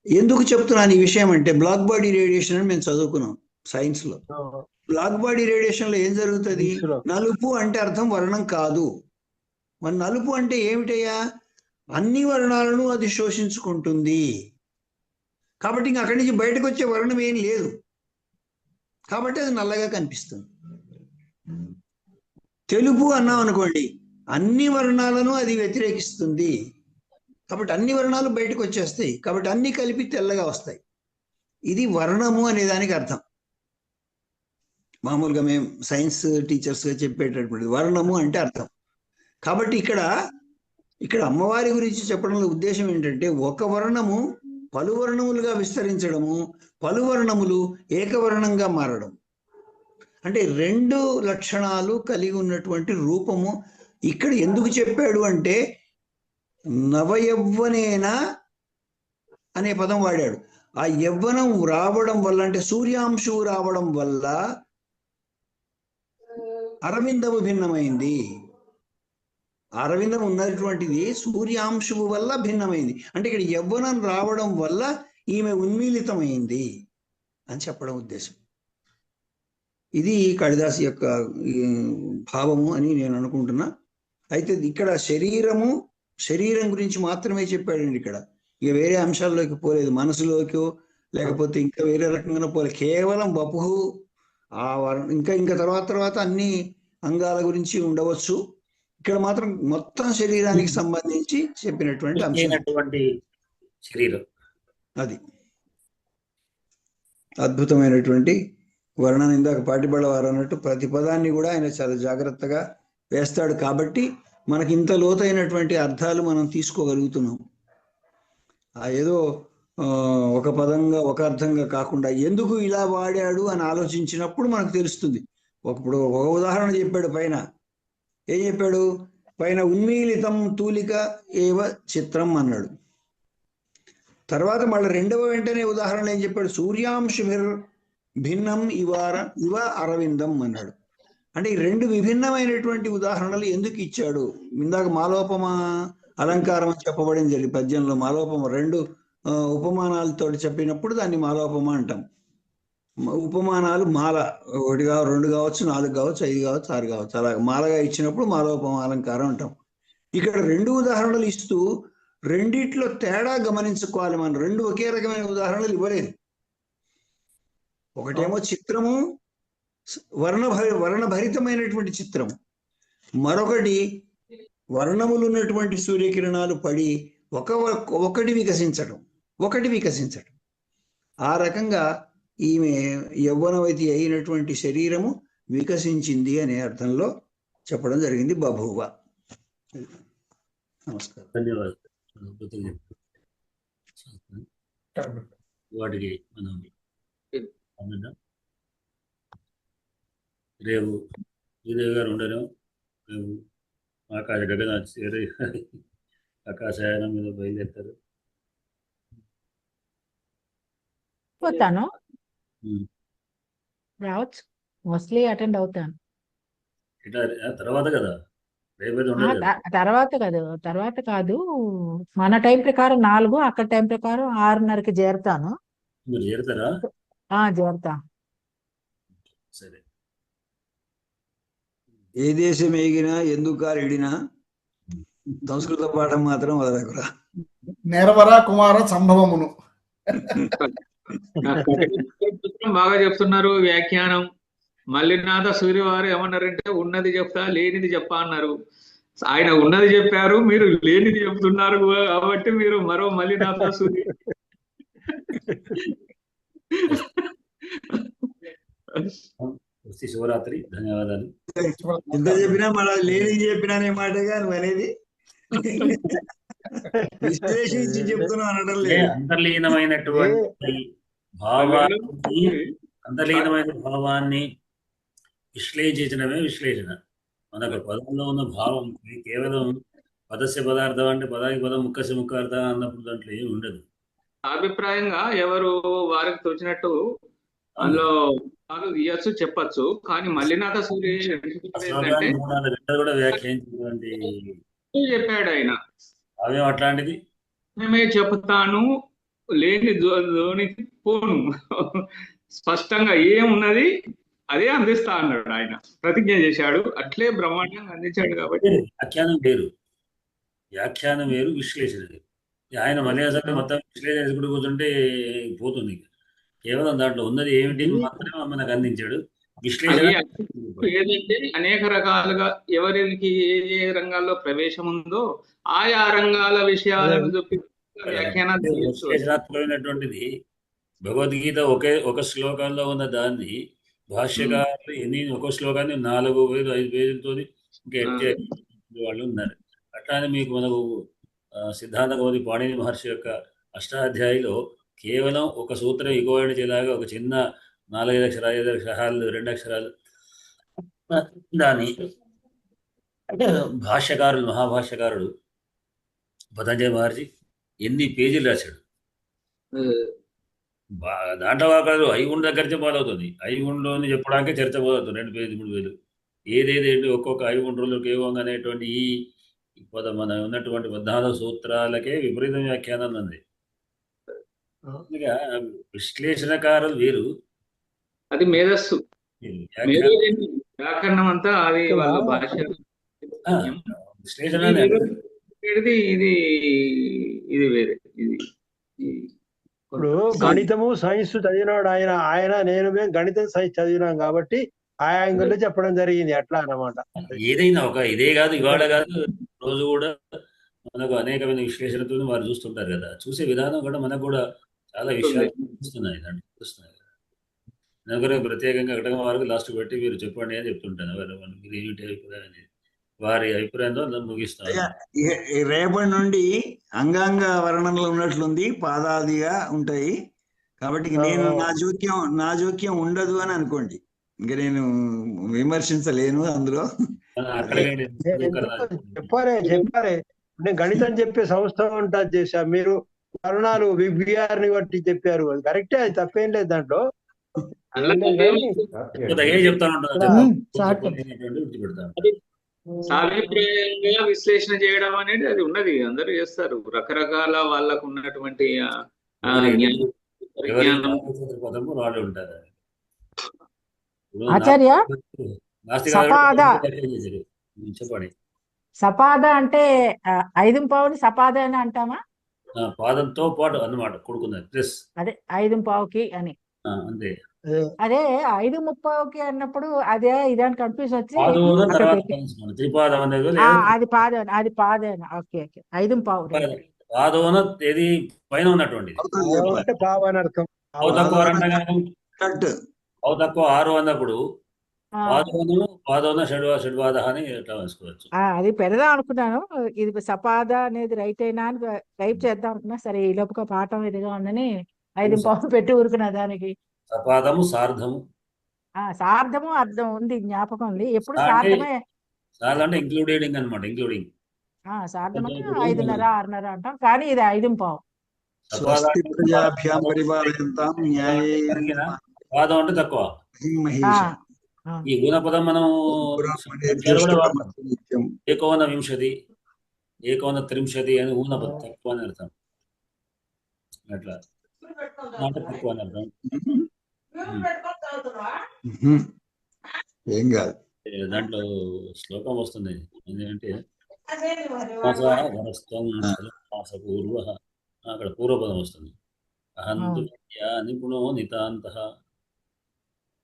ఎందుకు చెప్తున్నాను ఈ విషయం అంటే బ్లాక్ బాడీ రేడియేషన్ అని మేము చదువుకున్నాం సైన్స్ లో. బ్లాక్ బాడీ రేడియేషన్ లో ఏం జరుగుతుంది? నలుపు అంటే అర్థం వర్ణం కాదు. మరి నలుపు అంటే ఏమిటయ్యా? అన్ని వర్ణాలను అది శోషించుకుంటుంది. కాబట్టి ఇంక అక్కడి నుంచి బయటకు వచ్చే వర్ణం ఏం లేదు. కాబట్టి అది నల్లగా కనిపిస్తుంది. తెలుపు అన్నాం అనుకోండి, అన్ని వర్ణాలను అది వ్యతిరేకిస్తుంది. కాబట్టి అన్ని వర్ణాలు బయటకు వచ్చేస్తాయి. కాబట్టి అన్ని కలిపి తెల్లగా వస్తాయి. ఇది వర్ణము అనే దానికి అర్థం. మామూలుగా మేము సైన్స్ టీచర్స్గా చెప్పేటటువంటి వర్ణము అంటే అర్థం. కాబట్టి ఇక్కడ అమ్మవారి గురించి చెప్పడంలో ఉద్దేశం ఏంటంటే ఒక వర్ణము పలు వర్ణములుగా విస్తరించడము, పలు వర్ణములు ఏకవర్ణంగా మారడం. అంటే 2 లక్షణాలు కలిగి ఉన్నటువంటి రూపము ఇక్కడ ఎందుకు చెప్పాడు అంటే నవయవ్వనేన అనే పదం వాడాడు. ఆ యవ్వనం రావడం వల్ల అంటే సూర్యాంశువు రావడం వల్ల అరవిందము భిన్నమైంది. అరవిందం ఉన్నటువంటిది సూర్యాంశువు వల్ల భిన్నమైంది. అంటే ఇక్కడ యవ్వనం రావడం వల్ల ఈమె ఉన్మీలితమైంది అని చెప్పడం ఉద్దేశం. ఇది కాళిదాసు యొక్క భావము అని నేను అనుకుంటున్నా. అయితే ఇక్కడ శరీరం గురించి మాత్రమే చెప్పాడండి. ఇక్కడ ఇక వేరే అంశాల్లోకి పోలేదు, మనసులోకి లేకపోతే ఇంకా వేరే రకంగా పోలేదు. కేవలం వపుహు ఆ ఇంకా తర్వాత అన్ని అంగాల గురించి ఉండవచ్చు. ఇక్కడ మాత్రం మొత్తం శరీరానికి సంబంధించి చెప్పినటువంటి అంశం శరీరం. అది అద్భుతమైనటువంటి వర్ణన. ఇందాక పాటిబళ్ళవారు అన్నట్టు ప్రతి పదాన్ని కూడా ఆయన చాలా జాగ్రత్తగా వేస్తాడు. కాబట్టి మనకి ఇంత లోతైనటువంటి అర్థాలు మనం తీసుకోగలుగుతున్నాం. ఏదో ఒక పదంగా ఒక అర్థంగా కాకుండా ఎందుకు ఇలా వాడాడు అని ఆలోచించినప్పుడు మనకు తెలుస్తుంది. ఇప్పుడు ఒక ఉదాహరణ చెప్పాడు పైన. ఏం చెప్పాడు? పైన ఉన్మీలితం తూలిక ఏవ చిత్రం అన్నాడు. తర్వాత మళ్ళీ రెండవ వెంటనే ఉదాహరణ ఏం చెప్పాడు? సూర్యాంశుభిర్ భిన్నం ఇవ అరవిందం అన్నాడు. అంటే ఈ 2 విభిన్నమైనటువంటి ఉదాహరణలు ఎందుకు ఇచ్చాడు? ఇందాక మాలోపమ అలంకారం అని చెప్పబడింది పద్యంలో. మాలోపమ 2 ఉపమానాలతో చెప్పినప్పుడు దాన్ని మాలోపమ అంటాం. ఉపమానాలు మాల 1 2 కావచ్చు, 4 కావచ్చు, 5 కావచ్చు, 6 కావచ్చు. అలా మాలగా ఇచ్చినప్పుడు మాలోపమ అలంకారం అంటాం. ఇక్కడ 2 ఉదాహరణలు ఇస్తూ రెండిట్లో తేడా గమనించుకోవాలి. మనం 2 ఒకే రకమైన ఉదాహరణలు ఇవ్వలేదు. ఒకటేమో చిత్రము వర్ణభరితమైనటువంటి చిత్రము, మరొకటి వర్ణములు ఉన్నటువంటి సూర్యకిరణాలు పడి ఒకటి వికసించడం. ఆ రకంగా ఈమె యవ్వనవతి అయినటువంటి శరీరము వికసించింది అనే అర్థంలో చెప్పడం జరిగింది. బభూవ. నమస్కారం. ధన్యవాదాలు. వాటికి మనం రేపు శ్రీదేవి గారు ఉండరు. రేపు ఆకాశయానం మీద బయలుదేరుతారు. పోతాను, రావచ్చు, మోస్ట్లీ అటెండ్ అవుతాను. తర్వాత కదా, రేపైతే ఉండదు కదా. తర్వాత కాదు, మన టైం ప్రకారం 4, అక్కడ టైం ప్రకారం 6:30కి చేరుతాను. మీరు చేరుతారా? చేరుతా. సరే. ఏ దేశం ఏగినా ఎందుకారిడినా సంస్కృత పాఠం మాత్రం వదలకురా. నేరవర కుమార సంభవమును. బాగా చెప్తున్నారు వ్యాఖ్యానం. మల్లినాథ సూర్యవారు ఏమన్నారంటే ఉన్నది చెప్తా లేనిది చెప్పా అన్నారు. ఆయన ఉన్నది చెప్పారు, మీరు లేనిది చెప్తున్నారు కాబట్టి మీరు మరో మల్లినాథ సూర్య. శివరాత్రి, ధన్యవాదాలు. ఎంత చెప్పినా మళ్ళీ లేనిది చెప్పినా అనే మాటగా నువ్వు అనేది విశ్లేషించి చెప్తున్నావు అనడం లేదు. అంతర్లీనమైనటువంటి భావాన్ని విశ్లేషించడమే విశ్లేషణ. మనకు పదంలో ఉన్న భావం కేవలం పదస్య పదార్థం అంటే పదానికి పదం ముక్కస్య ముక్కార్థం అన్నప్పుడు దాంట్లో ఏమి ఉండదు. అభిప్రాయంగా ఎవరు వారికి తోచినట్టు అందులో ఇయ్యచ్చు, చెప్పచ్చు. కానీ మల్లినాథ సూర్య ఏంటంటే 3-4 గంటలు కూడా వ్యాఖ్యానించినటువంటి చెప్పాడు ఆయన. అవేం అట్లాంటిది మేమే చెప్తాను లేని జోనికి పోను, స్పష్టంగా ఏమున్నది అదే అందిస్తా అన్నాడు ఆయన. ప్రతిజ్ఞ చేశాడు, అట్లే బ్రహ్మాండంగా అందించాడు. కాబట్టి వ్యాఖ్యానం వేరు, విశ్లేషణ వేరు. ఆయన మలయాళంలో మొత్తం విశ్లేషణ చేసుకుంటూ కూర్చుంటే పోతుంది. కేవలం దాంట్లో ఉన్నది ఏమిటి మాత్రమే మనకు అందించాడు. విశ్లేషణ ఏదంటే అనేక రకాలుగా ఎవరికి ఏ రంగాల్లో ప్రవేశం ఉందో ఆయా రంగాల విషయాలను చెప్పి వ్యాఖ్యానాలు. విశ్లేషణాత్మకమైనటువంటిది భగవద్గీత ఒక శ్లోకంలో ఉన్న దాన్ని భాష్యకారులు ఒక శ్లోకాన్ని 4-5 పేజీలతో ఇంకా వాళ్ళు ఉన్నారు. అట్లానే మీకు మనకు సిద్ధాంత కౌముది పాణిని మహర్షి యొక్క అష్టాధ్యాయిలో కేవలం ఒక సూత్రం ఇగోని చేలాగా ఒక చిన్న 4-5 అక్షరాలు 5 అక్షరాలు 2 అక్షరాలు దాని అంటే భాష్యకారులు మహాభాష్యకారుడు పతంజలి మహర్షి ఎన్ని పేజీలు రాశాడు. దాంట్లో కాదు ఐగుండ దగ్గర మొదలవుతుంది. ఐగుండలోని చెప్పడానికి చర్చ మొదలవుతుంది. 2 పేజీ 3 పేజీలు ఏదేదేంటి ఒక్కొక్క ఐగుండ్రులకు ఏవం అనేటువంటి ఈ మన ఉన్నటువంటి 14 సూత్రాలకే విపరీత వ్యాఖ్యానం ఉంది. విశ్లేషణకారులు వేరు, అది మేధస్సు, వ్యాకరణం అంతా అది వాళ్ళ భాష. విశ్లేషణ ఇది ఇది వేరే. ఇది ఇప్పుడు గణితము సైన్స్ చదివినాడు ఆయన నేను మేము గణితం సైన్స్ చదివినాం కాబట్టి ఆ యాంగిల్లో చెప్పడం జరిగింది అట్లా అన్నమాట. ఏదైనా ఒక ఇదే కాదు, ఇవాళ కాదు, రోజు కూడా మనకు అనేకమైన విశ్లేషణతో వారు చూస్తుంటారు కదా. చూసే విధానం కూడా మనకు కూడా చాలా విషయాలు చూస్తున్నాయి. దాంట్లో చూస్తున్నాయి. నలుగురు ప్రత్యేకంగా ఘటన వారికి లాస్ట్ పెట్టి మీరు చెప్పండి అని చెప్తుంటాను. మీరు ఏమిటి అభిప్రాయం అనేది వారి అభిప్రాయంతో ముగిస్తాను. రేపటి నుండి అంగాంగ వర్ణనలు ఉన్నట్లుంది, పాదాదిగా ఉంటాయి. కాబట్టి నేను నా జోక్యం ఉండదు అని అనుకోండి. ఇంకా నేను విమర్శించలేను అందులో. చెప్పారే నేను గణితం చెప్పే సంస్థ ఉంటుంది చేశా, మీరు వర్ణాలు విఆర్ని బట్టి చెప్పారు. అది కరెక్టే, అది తప్పేం లేదు దాంట్లో. సాభిప్రాయంగా విశ్లేషణ చేయడం అనేది అది ఉన్నది, అందరూ చేస్తారు. రకరకాల వాళ్ళకు ఉన్నటువంటి ఆచార్య చెప్పండి. సపాద అంటే 5 పావుని సపాద అని అంటామా? పాదంతో పాటు అన్నమాట కొడుకున్నది ప్లస్ అదే 5 పావుకి అని. అంతే. అదే 5:30కి అన్నప్పుడు అదే ఇదాని కన్ఫ్యూజ్ వచ్చి అది పాదం. ఓకే 5 పావు పాదోన ఏది పైన ఉన్నటువంటి తక్కువ 6 అన్నప్పుడు పాదోన షడ్వాద అని ఎట్లా వేసుకోవచ్చు. అది పెడదాం అనుకున్నాను. ఇది సపాద అనేది రైట్ అయినా అని టైప్ చేద్దాం అనుకున్నా. సరే ఈ లోపుగా పాఠం ఇదిగా ఉందని 5 పావు పెట్టి ఊరుకున్నా. దానికి సపాదము సార్ధము అర్థం ఉంది, జ్ఞాపకం ఉంది. ఎప్పుడు సార్ధమే అంటే ఇంక్లూడింగ్ అనమాట. ఇంక్లూడింగ్ సార్ధం అంటే 5:30 6:30 అంటాం, కానీ ఇది 5 పావు. పాదం అంటే తక్కువ. ఈ గుణపదం మనం ఏకోన 20 ఏకోన 30 అని ఊనపదం తక్కువ అని అర్థం. అట్లా తక్కువ అని అర్థం. ఏం కాదు. దాంట్లో శ్లోకం వస్తుంది ఏంటంటే మాస వరస్తం మాస పూర్వ, అక్కడ పూర్వపదం వస్తుంది. అహంతు నిపుణో నితాంత,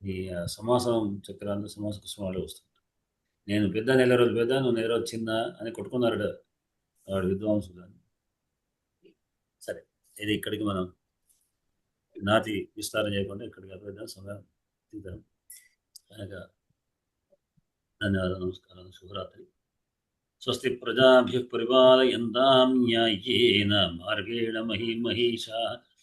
ఈ సమాసం చక్రాంత సమాస కుసుమాలు వస్తుంది. నేను పెద్ద, నెల రోజులు పెద్ద, నువ్వు నెల రోజు చిన్న అని కొట్టుకున్నాడు వాడు విద్వాంసుడు. సరే, ఇది ఇక్కడికి మనం నాటి విస్తారం చేయకుండా ఇక్కడికి అభివృద్ధి సమయం తీద్దాం. కనుక ధన్యవాదాలు, నమస్కారాలు, శుభరాత్రి. స్వస్తి ప్రజాభ్యః పరిపాలయంతాం న్యాయేన మార్గేణ మహీమహీషాః